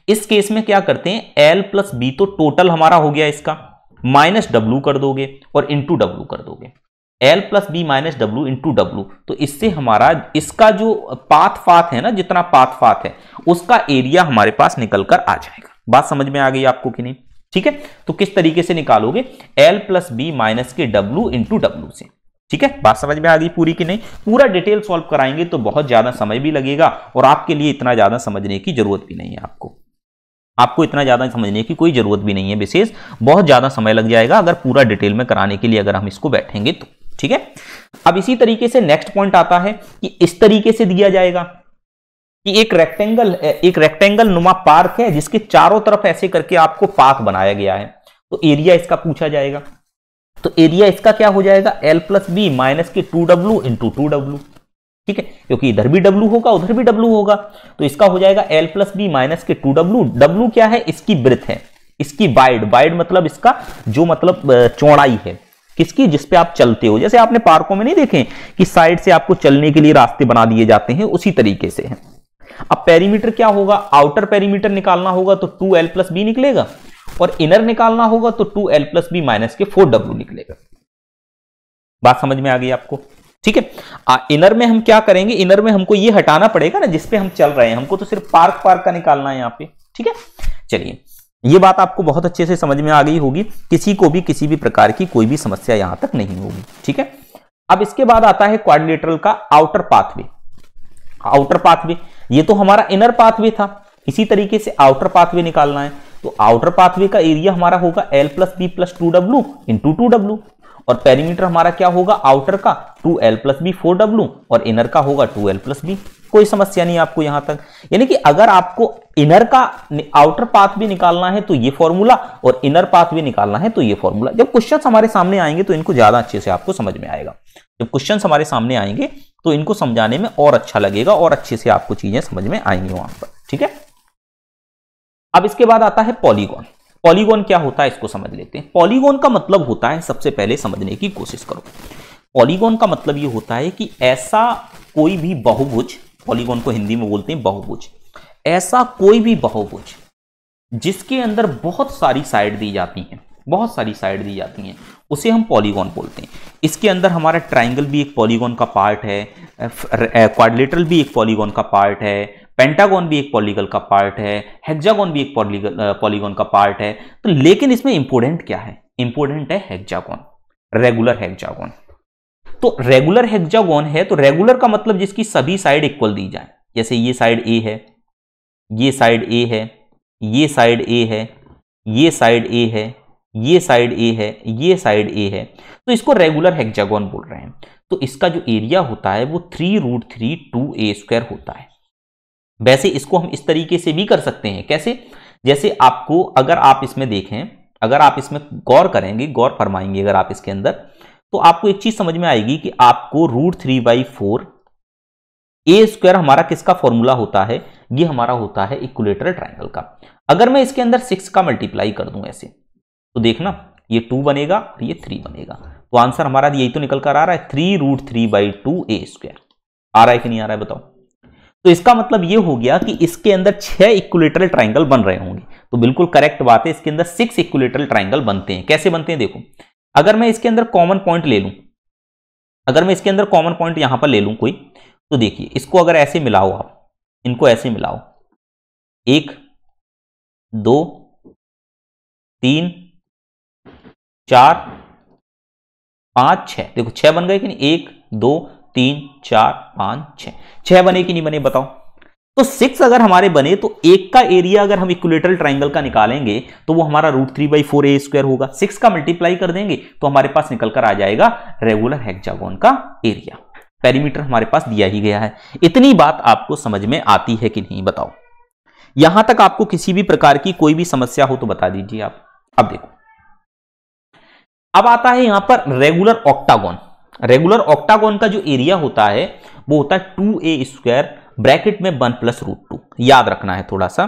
इस केस में क्या करते हैं, L प्लस बी, तो टोटल हमारा हो गया इसका, माइनस W कर दोगे और इंटू W कर दोगे, L plus B minus W into W। तो इससे हमारा इसका जो पाथ है ना, जितना पाथ है उसका एरिया हमारे पास निकल कर आ जाएगा। बात समझ में आ गई आपको कि नहीं। ठीक है, तो किस तरीके से निकालोगे, L प्लस बी माइनस के W इंटू W से। ठीक है, बात समझ में आ गई पूरी कि नहीं। पूरा डिटेल सॉल्व कराएंगे तो बहुत ज्यादा समय भी लगेगा, और आपके लिए इतना ज्यादा समझने की जरूरत भी नहीं है। आपको इतना ज्यादा समझने की कोई जरूरत भी नहीं है, विशेष बहुत ज्यादा समय लग जाएगा अगर पूरा डिटेल में कराने के लिए अगर हम इसको बैठेंगे तो। ठीक है, अब इसी तरीके से नेक्स्ट पॉइंट आता है कि इस तरीके से दिया जाएगा कि एक रेक्टेंगल नुमा पार्क है जिसके चारों तरफ ऐसे करके आपको पाथ बनाया गया है, तो एरिया इसका पूछा जाएगा। तो एरिया इसका क्या हो जाएगा, L प्लस बी माइनस के 2W इंटू 2W। ठीक है, क्योंकि इधर भी W होगा उधर भी W होगा, तो इसका हो जाएगा L प्लस बी माइनस के 2W। W क्या है, इसकी ब्रेथ है, इसकी वाइड मतलब इसका जो मतलब चौड़ाई है, किसकी, जिसपे आप चलते हो। जैसे आपने पार्कों में नहीं देखे कि साइड से आपको चलने के लिए रास्ते बना दिए जाते हैं, उसी तरीके से है। अब पेरीमीटर क्या होगा, आउटर पेरीमीटर निकालना होगा तो 2L प्लस बी निकलेगा, और इनर निकालना होगा तो 2L प्लस बी माइनस के 4W निकलेगा। बात समझ में आ गई आपको। ठीक है, इनर में हम क्या करेंगे, इनर में हमको ये हटाना पड़ेगा ना जिसपे हम चल रहे हैं, हमको तो सिर्फ पार्क का निकालना है यहाँ पे। ठीक है, चलिए, ये बात आपको बहुत अच्छे से समझ में आ गई होगी, किसी को भी किसी भी प्रकार की कोई भी समस्या यहां तक नहीं होगी। ठीक है, अब इसके बाद आता है क्वाड्रिलेटरल का आउटर पाथवे। आउटर पाथवे, ये तो हमारा इनर पाथवे था। इसी तरीके से आउटर पाथवे निकालना है, तो आउटर पाथवे का एरिया हमारा होगा L plus B plus 2W into 2W, और पेरीमीटर हमारा क्या होगा आउटर का 2L प्लस बी 4W और इनर का होगा 2L प्लस बी। कोई समस्या नहीं आपको यहां तक। यानी कि अगर आपको इनर का आउटर पाथ भी निकालना है तो ये फॉर्मूला, और इनर पाथ भी निकालना है तो ये फॉर्मूला। जब क्वेश्चंस हमारे सामने आएंगे तो इनको ज्यादा अच्छे से आपको समझ में आएगा। जब क्वेश्चंस हमारे सामने आएंगे तो इनको समझाने में और अच्छा लगेगा और अच्छे से आपको चीजें समझ में आएंगी वहां पर। ठीक है, अब इसके बाद आता है पॉलीगॉन। पॉलीगॉन क्या होता है इसको समझ लेते हैं। पॉलीगॉन का मतलब होता है, सबसे पहले समझने की कोशिश करो। पॉलीगॉन का मतलब ये होता है कि ऐसा कोई भी बहुभुज, पॉलीगॉन को हिंदी में बोलते हैं बहुभुज, ऐसा कोई भी बहुभुज जिसके अंदर बहुत सारी साइड दी जाती हैं, बहुत सारी साइड दी जाती हैं, उसे हम पॉलीगॉन बोलते हैं। इसके अंदर हमारा ट्राइंगल भी एक पॉलीगॉन का पार्ट है, क्वाड्रिलेटरल भी एक पॉलीगॉन का पार्ट है, पेंटागन भी एक पॉलीगन का पार्ट है, हेक्सागन भी एक पॉलीगन का पार्ट है। तो लेकिन इसमें इंपोर्टेंट क्या है? इंपोर्टेंट है हेक्सागन, रेगुलर हेक्सागन। तो रेगुलर हेक्सागन है तो रेगुलर का मतलब जिसकी सभी साइड इक्वल दी जाए। जैसे ये साइड ए है, ये साइड ए है, ये साइड ए है, ये साइड ए है, ये साइड ए है, ये साइड ए है, तो इसको रेगुलर हेक्सागन बोल रहे हैं। तो इसका जो एरिया होता है वो 3√3 2a² होता है। वैसे इसको हम इस तरीके से भी कर सकते हैं। कैसे? जैसे आपको, अगर आप इसमें देखें, अगर आप इसमें गौर करेंगे, गौर फरमाएंगे अगर आप इसके अंदर, तो आपको एक चीज समझ में आएगी कि आपको √3/4 a² हमारा किसका फॉर्मूला होता है? ये हमारा होता है इक्विलेटरल ट्राइंगल का। अगर मैं इसके अंदर 6 का मल्टीप्लाई कर दूं ऐसे, तो देखना ये 2 बनेगा और ये 3 बनेगा, तो आंसर हमारा यही तो निकल कर आ रहा है 3√3/2 a²। आ रहा है कि नहीं आ रहा है बताओ? तो इसका मतलब ये हो गया कि इसके अंदर 6 इक्विलेटरल ट्राइंगल बन रहे होंगे। तो बिल्कुल करेक्ट बात है, इसके अंदर 6 इक्विलेटरल ट्राइंगल बनते हैं। कैसे बनते हैं देखो, अगर मैं इसके अंदर कॉमन पॉइंट ले लूं, अगर मैं इसके अंदर कॉमन पॉइंट यहां पर ले लूं कोई, तो देखिए इसको अगर ऐसे मिलाओ आप, इनको ऐसे मिलाओ, 1 2 3 4 5 6, देखो 6 बन गए कि नहीं? 1 2 3 4 5 6 बने कि नहीं बने बताओ? तो 6 अगर हमारे बने तो एक का एरिया अगर हम इक्विलेटरल ट्राइंगल का निकालेंगे तो वो हमारा √3/4 a² होगा। 6 का मल्टीप्लाई कर देंगे तो हमारे पास निकल कर आ जाएगा रेगुलर हेक्सागन का एरिया। पेरीमीटर हमारे पास दिया ही गया है। इतनी बात आपको समझ में आती है कि नहीं बताओ? यहां तक आपको किसी भी प्रकार की कोई भी समस्या हो तो बता दीजिए आप। अब देखो, अब आता है यहां पर रेगुलर ऑक्टागन। रेगुलर ऑक्टागन का जो एरिया होता है वो होता है 2a² ब्रैकेट में 1 + √2। याद रखना है थोड़ा सा,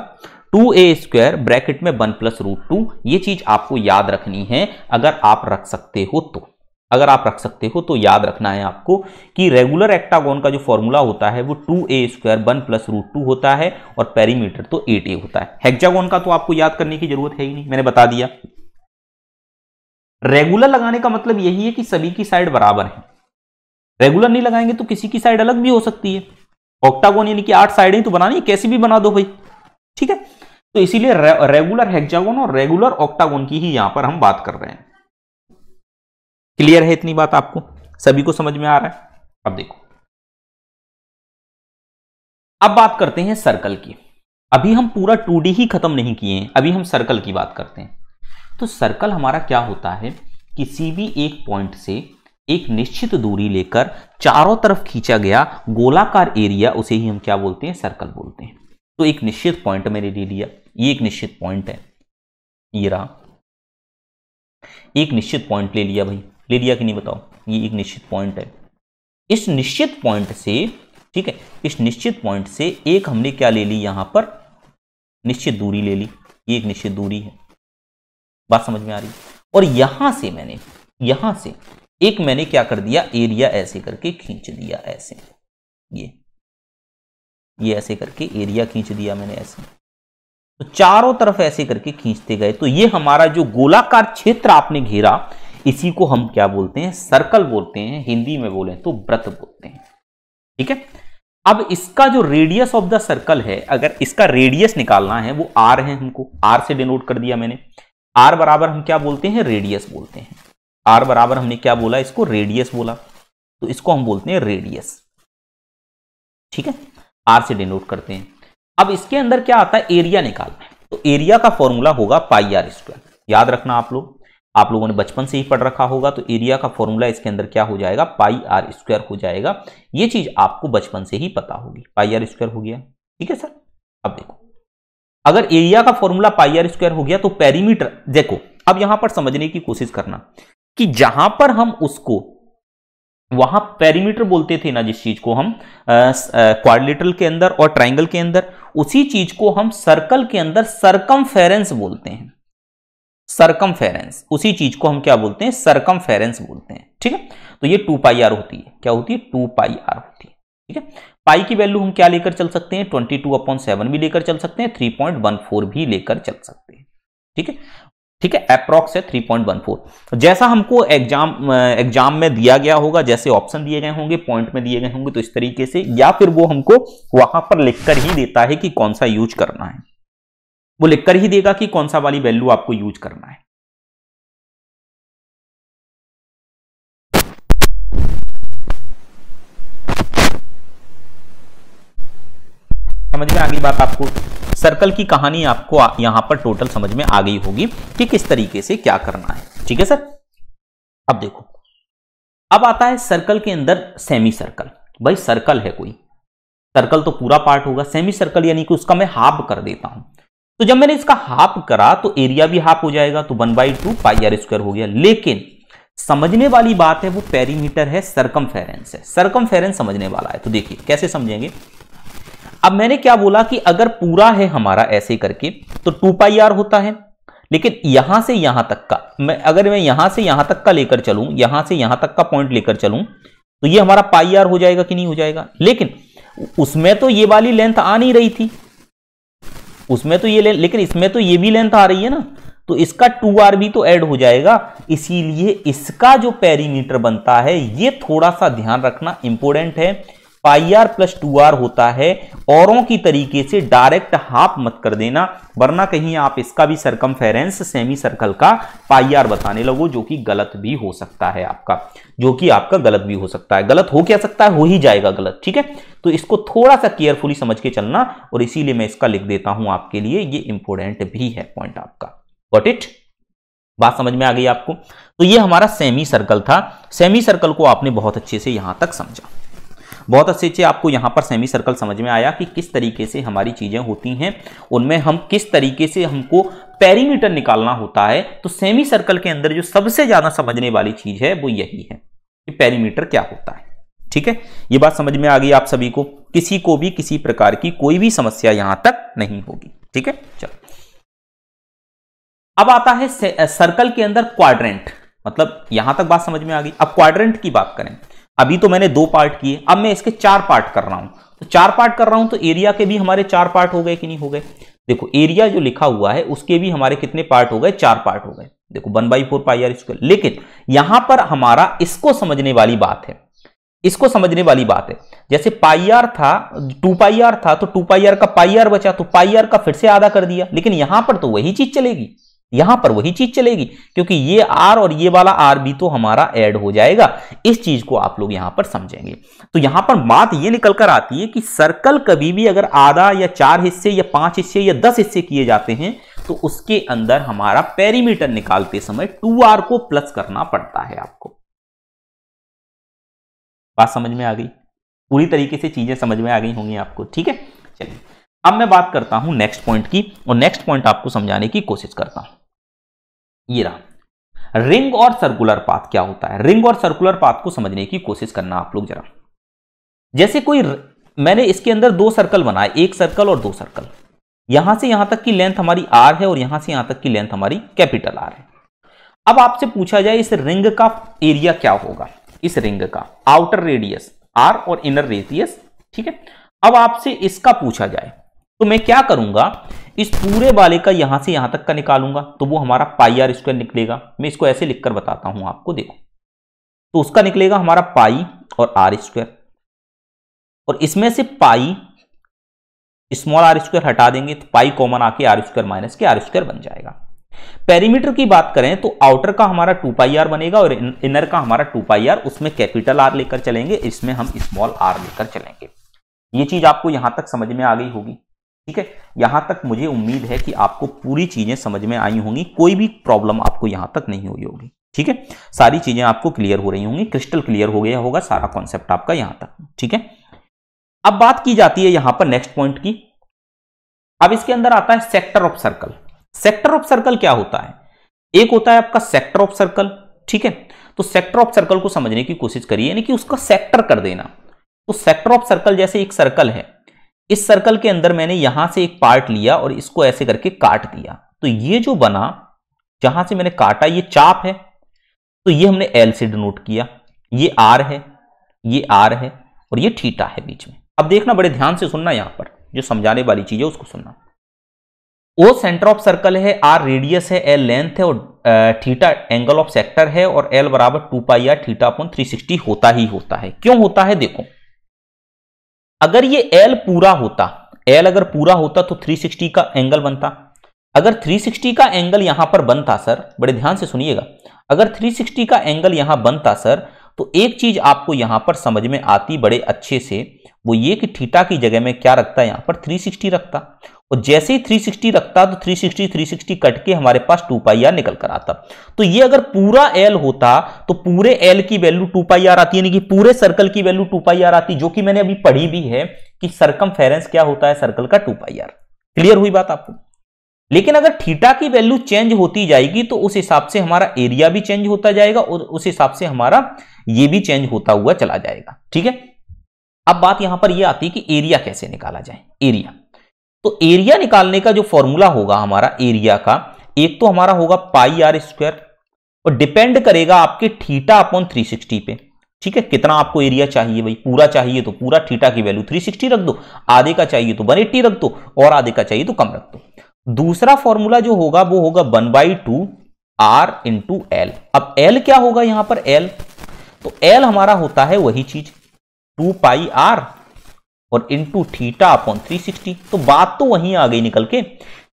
2a² ब्रैकेट में 1 + √2, ये चीज आपको याद रखनी है। अगर आप रख सकते हो तो, अगर आप रख सकते हो तो याद रखना है आपको कि रेगुलर ऑक्टागन का जो फॉर्मूला होता है वो 2a² 1 + √2 होता है और पेरीमीटर तो 8a होता है। हेक्सागन का तो आपको याद करने की जरूरत है ही नहीं, मैंने बता दिया। रेगुलर लगाने का मतलब यही है कि सभी की साइड बराबर है। रेगुलर नहीं लगाएंगे तो किसी की साइड अलग भी हो सकती है। ऑक्टागन यानी कि 8 साइडें तो बनानी है, कैसी भी बना दो भाई, ठीक है। तो इसीलिए रेगुलर हेक्सागन और रेगुलर ऑक्टागन की ही यहां पर हम बात कर रहे हैं। क्लियर है इतनी बात आपको? सभी को समझ में आ रहा है? अब देखो, अब बात करते हैं सर्कल की। अभी हम पूरा 2D ही खत्म नहीं किए हैं, अभी हम सर्कल की बात करते हैं। तो सर्कल हमारा क्या होता है? किसी भी एक पॉइंट से एक निश्चित दूरी लेकर चारों तरफ खींचा गया गोलाकार एरिया, उसे ही हम क्या बोलते हैं? सर्कल बोलते हैं। तो एक निश्चित पॉइंट मैंने ले लिया, ये एक निश्चित पॉइंट है, ये रहा एक निश्चित पॉइंट ले लिया भाई, ले लिया कि नहीं बताओ? ये एक निश्चित पॉइंट है। इस निश्चित पॉइंट से, ठीक है, इस निश्चित पॉइंट से एक हमने क्या ले ली? यहां पर निश्चित दूरी ले ली, ये एक निश्चित दूरी है। बात समझ में आ रही? और यहां से मैंने, यहां से एक मैंने क्या कर दिया? एरिया ऐसे करके खींच दिया, ऐसे, ये ऐसे करके एरिया खींच दिया मैंने ऐसे। तो चारों तरफ ऐसे करके खींचते गए, तो ये हमारा जो गोलाकार क्षेत्र आपने घेरा, इसी को हम क्या बोलते हैं? सर्कल बोलते हैं। हिंदी में बोले तो वृत्त बोलते हैं, ठीक है। अब इसका जो रेडियस ऑफ द सर्कल है, अगर इसका रेडियस निकालना है, वो r है, हमको r से डिनोट कर दिया मैंने। r बराबर हम क्या बोलते हैं? रेडियस बोलते हैं। r बराबर हमने क्या बोला? इसको रेडियस बोला, तो इसको हम बोलते हैं रेडियस, ठीक है। आर से डिनोट करते हैं। अब इसके अंदर क्या आता है, एरिया निकालना है, तो एरिया का फॉर्मूला होगा पाई आर स्क्वायर। याद रखना आप लोगों ने बचपन से ही पढ़ रखा होगा, तो एरिया का फॉर्मूला इसके अंदर क्या हो जाएगा, पाई आर स्क्वायर हो जाएगा। ये चीज आपको बचपन से ही पता होगी, पाई आर स्क्वायर हो गया, ठीक है सर। अब देखो, अगर एरिया का फॉर्मूला पाई आर स्क्वायर हो गया तो पेरीमीटर, देखो अब यहां पर समझने की कोशिश करना कि जहां पर हम उसको, वहां पेरीमीटर बोलते थे ना जिस चीज को हम क्वाड्रिलेटरल के अंदर और ट्राइंगल के अंदर, उसी चीज को हम सर्कल के अंदर सरकमफेरेंस बोलते हैं। सरकमफेरेंस, उसी चीज को हम क्या बोलते हैं, सरकमफेरेंस बोलते हैं, ठीक है। तो ये 2 पाई आर होती है, क्या होती है, 2 पाई आर होती है, ठीक है। पाई की वैल्यू हम क्या लेकर चल सकते हैं, 22/7 भी लेकर चल सकते हैं, 3.14 भी लेकर चल सकते हैं, ठीक है, ठीक है। अप्रॉक्स है 3.14। जैसा हमको एग्जाम में दिया गया होगा, जैसे ऑप्शन दिए गए होंगे, पॉइंट में दिए गए होंगे, तो इस तरीके से, या फिर वो हमको वहां पर लिखकर ही देता है कि कौन सा यूज करना है, वो लिखकर ही देगा कि कौन सा वाली वैल्यू आपको यूज करना है। समझ में आ गई बात आपको, सर्कल की कहानी आपको यहां पर टोटल समझ में आ गई होगी कि किस तरीके से क्या करना है, ठीक है सर। अब देखो, अब आता है सर्कल के अंदर सेमी सर्कल। भाई सर्कल है कोई, सर्कल तो पूरा पार्ट होगा, सेमी सर्कल यानी कि उसका मैं हाफ कर देता हूं। तो जब मैंने इसका हाफ करा तो एरिया भी हाफ हो जाएगा, तो 1/2 पाई आर स्क्वायर हो गया। लेकिन समझने वाली बात है, वो पेरीमीटर है, सरकमफेरेंस है, सरकमफेरेंस समझने वाला है। तो देखिए कैसे समझेंगे। अब मैंने क्या बोला कि अगर पूरा है हमारा ऐसे करके तो 2 पाई आर होता है, लेकिन यहां से यहां तक का, अगर मैं यहां से यहां तक का लेकर चलूं, यहां से यहां तक का पॉइंट लेकर चलूं, तो ये हमारा पाई आर हो जाएगा कि नहीं हो जाएगा। लेकिन उसमें तो ये वाली लेंथ आ नहीं रही थी, उसमें तो ये लेकिन इसमें तो ये भी लेंथ आ रही है ना, तो इसका 2r भी तो ऐड हो जाएगा। इसीलिए इसका जो पेरीमीटर बनता है, ये थोड़ा सा ध्यान रखना इंपॉर्टेंट है, पाई आर प्लस 2r होता है। औरों की तरीके से डायरेक्ट हाफ मत कर देना, वरना कहीं आप इसका भी सरकमफेरेंस सेमी सर्कल का पाई आर बताने लगो, जो कि गलत भी हो सकता है आपका, जो कि आपका गलत भी हो सकता है। गलत हो क्या सकता है, हो ही जाएगा गलत, ठीक है। तो इसको थोड़ा सा केयरफुली समझ के चलना, और इसीलिए मैं इसका लिख देता हूं आपके लिए, ये इंपॉर्टेंट भी है पॉइंट आपका। गॉट इट, बात समझ में आ गई आपको। तो ये हमारा सेमी सर्कल था। सेमी सर्कल को आपने बहुत अच्छे से यहां तक समझा, बहुत अच्छे से आपको यहां पर सेमी सर्कल समझ में आया कि किस तरीके से हमारी चीजें होती हैं, उनमें हम किस तरीके से हमको पेरीमीटर निकालना होता है। तो सेमी सर्कल के अंदर जो सबसे ज्यादा समझने वाली चीज है वो यही है कि पेरीमीटर क्या होता है, ठीक है। ये बात समझ में आ गई आप सभी को, किसी को भी किसी प्रकार की कोई भी समस्या यहां तक नहीं होगी, ठीक है। चलो, अब आता है सर्कल के अंदर क्वाड्रेंट, मतलब यहां तक बात समझ में आ गई। अब क्वाड्रेंट की बात करें, अभी तो मैंने 2 पार्ट किए, अब मैं इसके 4 पार्ट कर रहा हूं। तो 4 पार्ट कर रहा हूं तो एरिया के भी हमारे 4 पार्ट हो गए कि नहीं हो गए। देखो एरिया जो लिखा हुआ है उसके भी हमारे कितने पार्ट हो गए, 4 पार्ट हो गए। देखो 1/4 पाई आर स्क्वायर। लेकिन यहां पर हमारा इसको समझने वाली बात है, इसको समझने वाली बात है, जैसे पाई आर था, 2 पाई आर था, तो 2 पाई आर का पाई आर बचा, तो पाई आर का फिर से आधा कर दिया। लेकिन यहां पर तो वही चीज चलेगी, यहां पर वही चीज चलेगी, क्योंकि ये आर और ये वाला आर भी तो हमारा ऐड हो जाएगा। इस चीज को आप लोग यहां पर समझेंगे। तो यहां पर बात ये निकल कर आती है कि सर्कल कभी भी अगर आधा या 4 हिस्से या 5 हिस्से या 10 हिस्से किए जाते हैं, तो उसके अंदर हमारा पेरीमीटर निकालते समय 2r को प्लस करना पड़ता है आपको। बात समझ में आ गई, पूरी तरीके से चीजें समझ में आ गई होंगी आपको, ठीक है। चलिए अब मैं बात करता हूं नेक्स्ट पॉइंट की, और नेक्स्ट पॉइंट आपको समझाने की कोशिश करता हूं। ये रहा, रिंग और सर्कुलर पाथ क्या होता है। रिंग और सर्कुलर पाथ को समझने की कोशिश करना आप लोग जरा। जैसे कोई, मैंने इसके अंदर 2 सर्कल बनाए, 1 सर्कल और 2 सर्कल। यहां से यहां तक की लेंथ हमारी r है और यहां से यहां तक की लेंथ हमारी कैपिटल R है। अब आपसे पूछा जाए इस रिंग का एरिया क्या होगा, इस रिंग का आउटर रेडियस r और इनर रेडियस, ठीक है। अब आपसे इसका पूछा जाए तो मैं क्या करूंगा, इस पूरे वाले का यहां से यहां तक का निकालूंगा, तो वो हमारा पाई आर स्क्वायर निकलेगा। मैं इसको ऐसे लिखकर बताता हूं आपको, देखो तो उसका निकलेगा हमारा पाई और आर स्क्वायर, और इसमें से पाई स्मॉल आर स्क्वायर हटा देंगे तो पाई कॉमन आके आर स्क्वायर माइनस के आर स्क्वायर बन जाएगा। पेरीमीटर की बात करें तो आउटर का हमारा 2 पाई आर बनेगा और इनर का हमारा 2 पाई आर, उसमें कैपिटल आर लेकर चलेंगे, इसमें हम स्मॉल आर लेकर चलेंगे। ये चीज आपको यहां तक समझ में आ गई होगी, ठीक है। यहां तक मुझे उम्मीद है कि आपको पूरी चीजें समझ में आई होंगी, कोई भी प्रॉब्लम आपको यहां तक नहीं हुई होगी, ठीक है। सारी चीजें आपको क्लियर हो रही होंगी, क्रिस्टल क्लियर हो गया होगा सारा कॉन्सेप्ट आपका यहां तक, ठीक है। अब बात की जाती है यहां पर नेक्स्ट पॉइंट की। अब इसके अंदर आता है sector of circle. Sector of circle क्या होता है? एक होता है आपका सेक्टर ऑफ सर्कल, ठीक है। तो सेक्टर ऑफ सर्कल को समझने की कोशिश करिए, यानी कि उसका सेक्टर कर देना। तो सेक्टर ऑफ सर्कल जैसे एक सर्कल है, इस सर्कल के अंदर मैंने यहां से एक पार्ट लिया और इसको ऐसे करके काट दिया, तो ये जो बना जहां से मैंने काटा ये चाप है, तो ये हमने एल से डिनोट किया, ये आर है, ये आर है और ये थीटा है बीच में। अब देखना, बड़े ध्यान से सुनना, यहां पर जो समझाने वाली चीज है उसको सुनना। ओ सेंटर ऑफ सर्कल है, आर रेडियस है, एल लेंथ है और थीटा एंगल ऑफ सेक्टर है और एल बराबर 2 पाई आर थीटा अपॉन 360 होता ही होता है। क्यों होता है? देखो, अगर ये एल पूरा होता, एल अगर पूरा होता तो 360 का एंगल बनता। अगर 360 का एंगल यहां पर बनता सर, बड़े ध्यान से सुनिएगा, अगर 360 का एंगल यहां बनता सर, तो एक चीज आपको यहां पर समझ में आती बड़े अच्छे से, वो ये कि थीटा की जगह में क्या रखता है, यहां पर 360 रखता, और जैसे ही 360 रखता तो 360 कट के हमारे पास 2 पाई आर निकल कर आता। तो ये अगर पूरा एल होता तो पूरे एल की वैल्यू 2 पाई आर आती, यानी कि पूरे सर्कल की वैल्यू 2 पाई आर आती, जो कि मैंने अभी पढ़ी भी है कि सरकमफेरेंस क्या होता है सर्कल का, 2 पाई आर। क्लियर हुई बात आपको? लेकिन अगर थीटा की वैल्यू चेंज होती जाएगी तो उस हिसाब से हमारा एरिया भी चेंज होता जाएगा और उस हिसाब से हमारा ये भी चेंज होता हुआ चला जाएगा, ठीक है। अब बात यहां पर यह आती है कि एरिया कैसे निकाला जाए। एरिया, तो एरिया निकालने का जो फॉर्मूला होगा हमारा एरिया का, एक तो हमारा होगा पाई आर स्क्वायर और डिपेंड करेगा आपके थीटा अपॉन 360 पे, ठीक है। कितना आपको एरिया चाहिए भाई, पूरा चाहिए तो पूरा थीटा की वैल्यू 360 रख दो, आधे का चाहिए तो 180 रख दो और आधे का चाहिए तो कम रख दो। दूसरा फॉर्मूला जो होगा वो होगा 1/2 आर इंटू एल। अब एल क्या होगा यहां पर, एल, तो एल हमारा होता है वही चीज 2 पाई आर और इंटू थीटा अपॉन 360। तो बात तो वहीं आ गई निकल के।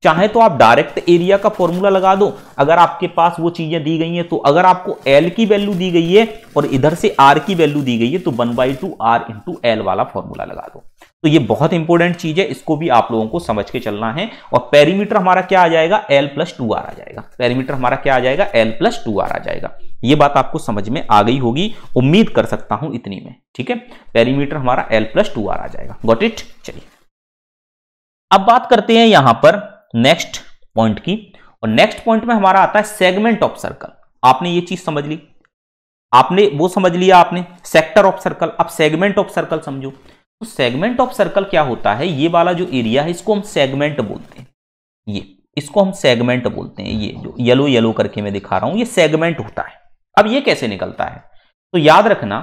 चाहे तो आप डायरेक्ट एरिया का फॉर्मूला लगा दो अगर आपके पास वो चीजें दी गई हैं, तो अगर आपको एल की वैल्यू दी गई है और इधर से आर की वैल्यू दी गई है तो 1/2 आर इंटू एल वाला फॉर्मूला लगा दो। तो ये बहुत इंपॉर्टेंट चीज है, इसको भी आप लोगों को समझ के चलना है। और पेरीमीटर हमारा क्या आ जाएगा, एल प्लस 2 आर आ जाएगा। पेरीमीटर हमारा क्या आ जाएगा, एल प्लस 2 आर आ जाएगा। ये बात आपको समझ में आ गई होगी, उम्मीद कर सकता हूं इतनी में, ठीक है। पेरीमीटर हमारा एल प्लस 2 आर आ जाएगा। Got it? चलिए अब बात करते हैं यहां पर नेक्स्ट पॉइंट की, और नेक्स्ट पॉइंट में हमारा आता है सेगमेंट ऑफ सर्कल। आपने ये चीज समझ ली, आपने वो समझ लिया आपने सेक्टर ऑफ सर्कल। अब सेगमेंट ऑफ सर्कल समझो। तो सेगमेंट ऑफ सर्कल क्या होता है, ये वाला जो एरिया है इसको हम सेगमेंट बोलते हैं, ये इसको हम सेगमेंट बोलते हैं। ये जो येलो येलो करके मैं दिखा रहा हूं ये सेगमेंट होता है। अब ये कैसे निकलता है, तो याद रखना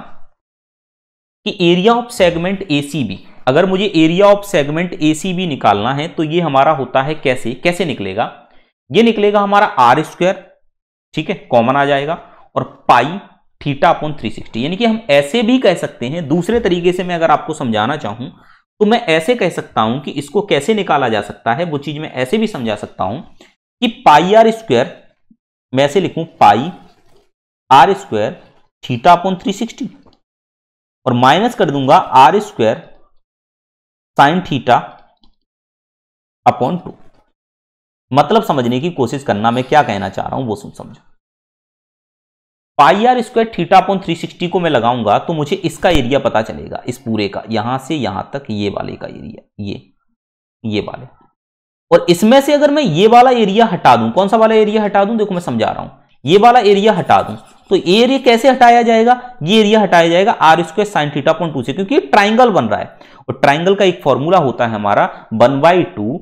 कि एरिया ऑफ सेगमेंट एसीबी, अगर मुझे एरिया ऑफ सेगमेंट एसीबी निकालना है तो ये हमारा होता है कैसे, कैसे निकलेगा, ये निकलेगा हमारा आर स्क्वायर, ठीक है, कॉमन आ जाएगा, और पाई थीटा अपॉन 360। यानी कि हम ऐसे भी कह सकते हैं, दूसरे तरीके से मैं अगर आपको समझाना चाहूं तो मैं ऐसे कह सकता हूं कि इसको कैसे निकाला जा सकता है, वो चीज मैं ऐसे भी समझा सकता हूं कि पाई आर स्क्वायर, मैं ऐसे लिखूं pi R square theta upon 360 और माइनस कर दूंगा R square sine theta upon 2। मतलब समझने की कोशिश करना, मैं क्या कहना चाह रहा हूं वो समझो। पाई आर स्क्वायर थीटा अपॉन 360 को मैं लगाऊंगा तो मुझे इसका एरिया पता चलेगा, इस पूरे का, यहां से यहां तक ये वाले का एरिया, ये वाले। और इसमें से अगर मैं ये वाला एरिया हटा दूं, कौन सा वाला एरिया हटा दूं, देखो मैं समझा रहा हूं, ये वाला एरिया हटा दूं तो ये एरिया कैसे हटाया जाएगा, ये एरिया हटाया जाएगा R square sine theta upon 2 से, क्योंकि ये ट्राइंगल बन रहा है और ट्राइंगल का एक फॉर्मूला होता है हमारा 1/2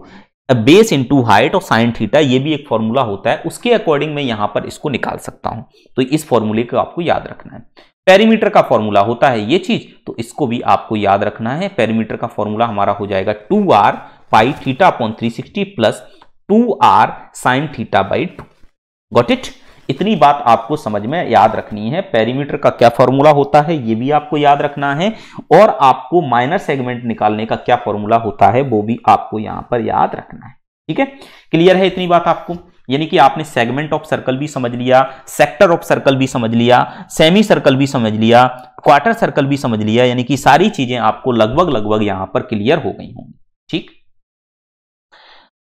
बेस इंटू हाइट और साइन थीटा, ये भी एक फॉर्मूला होता है, उसके अकॉर्डिंग मैं यहां पर इसको निकाल सकता हूं। तो इस फॉर्मूले को आपको याद रखना है। पेरीमीटर का फॉर्मूला होता है ये चीज, तो इसको भी आपको याद रखना है। पेरीमीटर का फॉर्मूला हमारा हो जाएगा 2r pi theta upon 360 plus 2r sine theta by 2। Got it? इतनी बात आपको समझ में याद रखनी है। पेरीमीटर का क्या फॉर्मूला होता है ये भी आपको याद रखना है, और आपको माइनर सेगमेंट निकालने का क्या फॉर्मूला होता है वो भी आपको यहां पर याद रखना है। ठीक है, क्लियर है इतनी बात आपको? यानी कि आपने सेगमेंट ऑफ सर्कल भी समझ लिया, सेक्टर ऑफ सर्कल भी समझ लिया, सेमी सर्कल भी समझ लिया, क्वार्टर सर्कल भी समझ लिया, यानी कि सारी चीजें आपको लगभग यहां पर क्लियर हो गई होंगी। ठीक,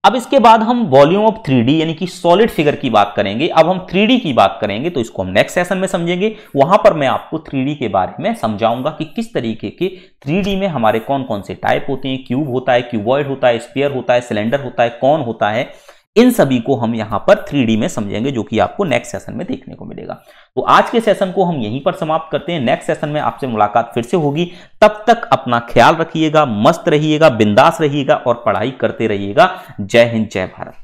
अब इसके बाद हम वॉल्यूम ऑफ 3D यानी कि सॉलिड फिगर की बात करेंगे। अब हम 3D की बात करेंगे तो इसको हम नेक्स्ट सेशन में समझेंगे। वहां पर मैं आपको 3D के बारे में समझाऊंगा कि किस तरीके के 3D में हमारे कौन कौन से टाइप होते हैं, क्यूब होता है, क्यूबॉइड होता है, स्फीयर होता है, सिलेंडर होता है, कौन होता है, इन सभी को हम यहां पर 3D में समझेंगे, जो कि आपको नेक्स्ट सेशन में देखने को मिलेगा। तो आज के सेशन को हम यहीं पर समाप्त करते हैं। नेक्स्ट सेशन में आपसे मुलाकात फिर से होगी। तब तक अपना ख्याल रखिएगा, मस्त रहिएगा, बिंदास रहिएगा और पढ़ाई करते रहिएगा। जय हिंद, जय भारत।